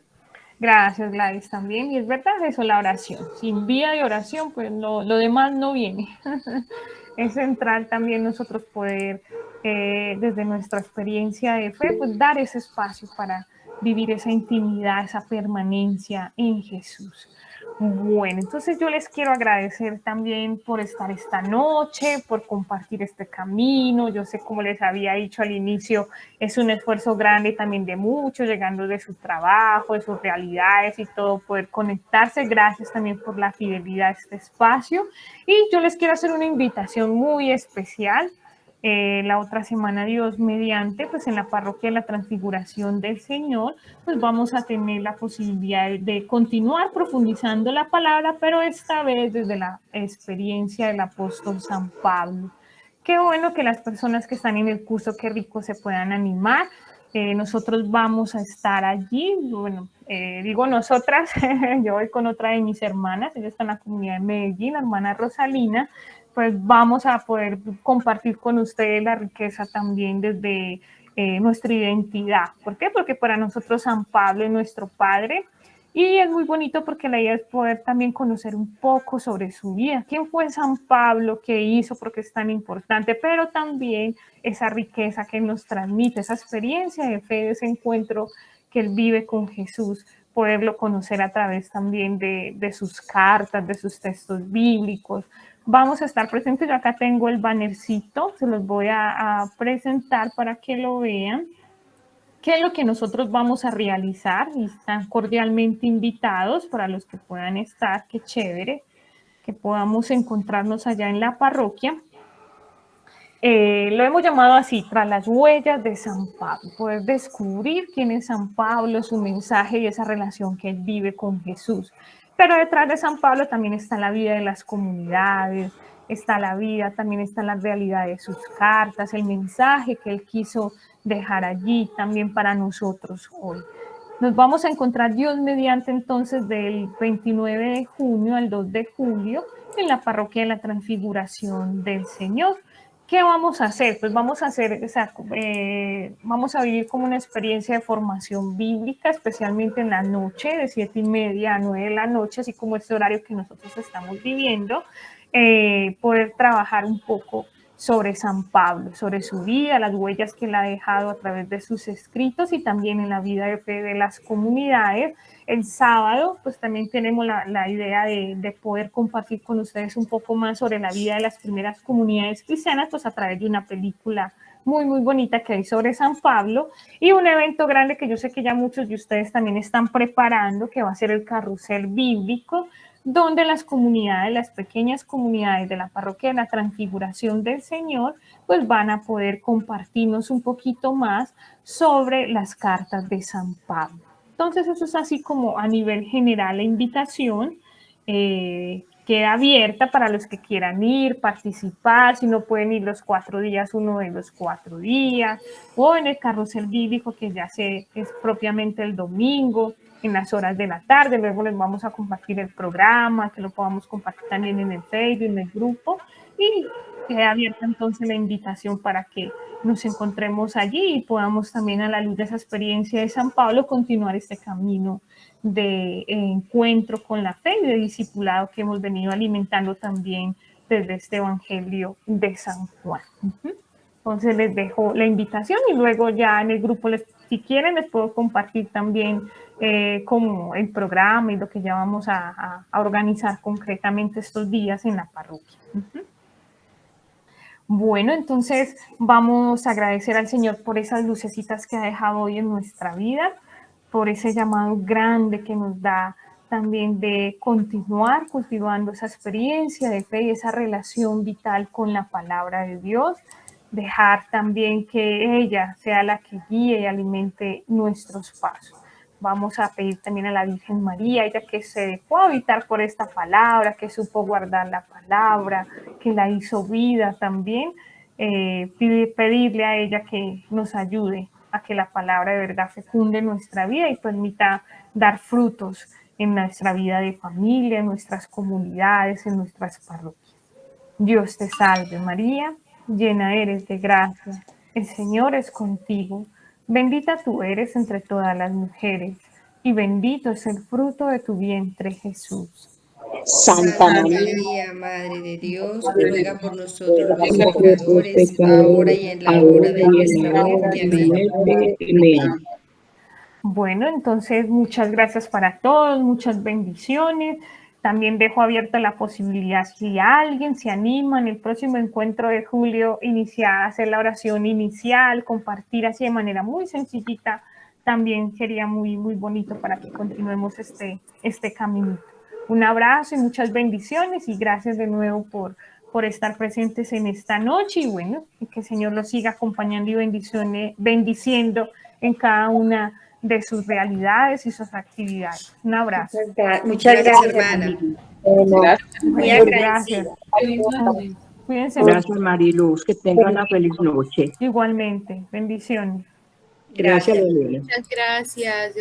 Gracias, Gladys, también. Y es verdad eso, la oración. Sin vida de oración, pues lo demás no viene. Es central también nosotros poder, desde nuestra experiencia de fe, pues dar ese espacio para vivir esa intimidad, esa permanencia en Jesús. Bueno, entonces yo les quiero agradecer también por estar esta noche, por compartir este camino. Yo sé, como les había dicho al inicio, es un esfuerzo grande también de muchos, llegando de su trabajo, de sus realidades y todo, poder conectarse. Gracias también por la fidelidad a este espacio. Y yo les quiero hacer una invitación muy especial. La otra semana, Dios mediante, pues en la parroquia de la Transfiguración del Señor, pues vamos a tener la posibilidad de continuar profundizando la palabra, pero esta vez desde la experiencia del apóstol San Pablo. Qué bueno que las personas que están en el curso, qué rico, se puedan animar. Nosotros vamos a estar allí, bueno, digo nosotras, yo voy con otra de mis hermanas, ella está en la comunidad de Medellín, la hermana Rosalina, pues vamos a poder compartir con ustedes la riqueza también desde nuestra identidad. ¿Por qué? Porque para nosotros San Pablo es nuestro Padre, y es muy bonito porque la idea es poder también conocer un poco sobre su vida. ¿Quién fue San Pablo? ¿Qué hizo? ¿Por qué es tan importante? Pero también esa riqueza que nos transmite, esa experiencia de fe, de ese encuentro que él vive con Jesús, poderlo conocer a través también de sus cartas, de sus textos bíblicos. Vamos a estar presentes. Yo acá tengo el bannercito, se los voy a presentar para que lo vean. ¿Qué es lo que nosotros vamos a realizar? Y están cordialmente invitados para los que puedan estar. Qué chévere que podamos encontrarnos allá en la parroquia. Lo hemos llamado así, tras las huellas de San Pablo, poder descubrir quién es San Pablo, su mensaje y esa relación que él vive con Jesús. Pero detrás de San Pablo también está la vida de las comunidades, está la vida, también está la realidad de sus cartas, el mensaje que él quiso dejar allí también para nosotros hoy. Nos vamos a encontrar, Dios mediante, entonces del 29 de junio al 2 de julio en la parroquia de la Transfiguración del Señor. ¿Qué vamos a hacer? Pues vamos a hacer, vamos a vivir como una experiencia de formación bíblica, especialmente en la noche, de 7:30 a 9 de la noche, así como este horario que nosotros estamos viviendo, poder trabajar un poco sobre San Pablo, sobre su vida, las huellas que él ha dejado a través de sus escritos y también en la vida de fe de las comunidades. El sábado, pues también tenemos la idea de poder compartir con ustedes un poco más sobre la vida de las primeras comunidades cristianas, pues a través de una película muy, muy bonita que hay sobre San Pablo, y un evento grande que yo sé que ya muchos de ustedes también están preparando, que va a ser el carrusel bíblico, donde las comunidades, las pequeñas comunidades de la parroquia de la Transfiguración del Señor, pues van a poder compartirnos un poquito más sobre las cartas de San Pablo. Entonces eso es así como a nivel general la invitación. Queda abierta para los que quieran ir, participar, si no pueden ir los 4 días, uno de los 4 días, o en el carrusel bíblico que ya es propiamente el domingo, en las horas de la tarde. Luego les vamos a compartir el programa, que lo podamos compartir también en el Facebook, en el grupo, y queda abierta entonces la invitación para que nos encontremos allí y podamos también, a la luz de esa experiencia de San Pablo, continuar este camino de encuentro con la fe y de discipulado que hemos venido alimentando también desde este Evangelio de San Juan. Entonces les dejo la invitación y luego ya en el grupo, si quieren, les puedo compartir también como el programa y lo que ya vamos a organizar concretamente estos días en la parroquia. Bueno, entonces vamos a agradecer al Señor por esas lucecitas que ha dejado hoy en nuestra vida, por ese llamado grande que nos da también de continuar cultivando esa experiencia de fe y esa relación vital con la palabra de Dios, dejar también que ella sea la que guíe y alimente nuestros pasos. Vamos a pedir también a la Virgen María, ella que se dejó habitar por esta palabra, que supo guardar la palabra, que la hizo vida también, pedirle a ella que nos ayude a que la palabra de verdad fecunde nuestra vida y permita dar frutos en nuestra vida de familia, en nuestras comunidades, en nuestras parroquias. Dios te salve María, llena eres de gracia, el Señor es contigo, bendita tú eres entre todas las mujeres y bendito es el fruto de tu vientre Jesús. Santa María, Madre de Dios, ruega por nosotros los pecadores, ahora y en la hora de nuestra muerte. Amén. Bueno, entonces muchas gracias para todos, muchas bendiciones. También dejo abierta la posibilidad, si alguien se anima en el próximo encuentro de julio, hacer la oración inicial, compartir así de manera muy sencillita, también sería muy, muy bonito para que continuemos este camino. Un abrazo y muchas bendiciones y gracias de nuevo por estar presentes en esta noche y bueno, que el Señor los siga acompañando y bendiciendo en cada una de sus realidades y sus actividades. Un abrazo. Muchas gracias, hermana. Muy Gracias. agradecida. Cuídense mucho. Gracias, Mariluz. Que tengan una feliz noche. Igualmente. Bendiciones. Gracias, Lorena. Muchas gracias.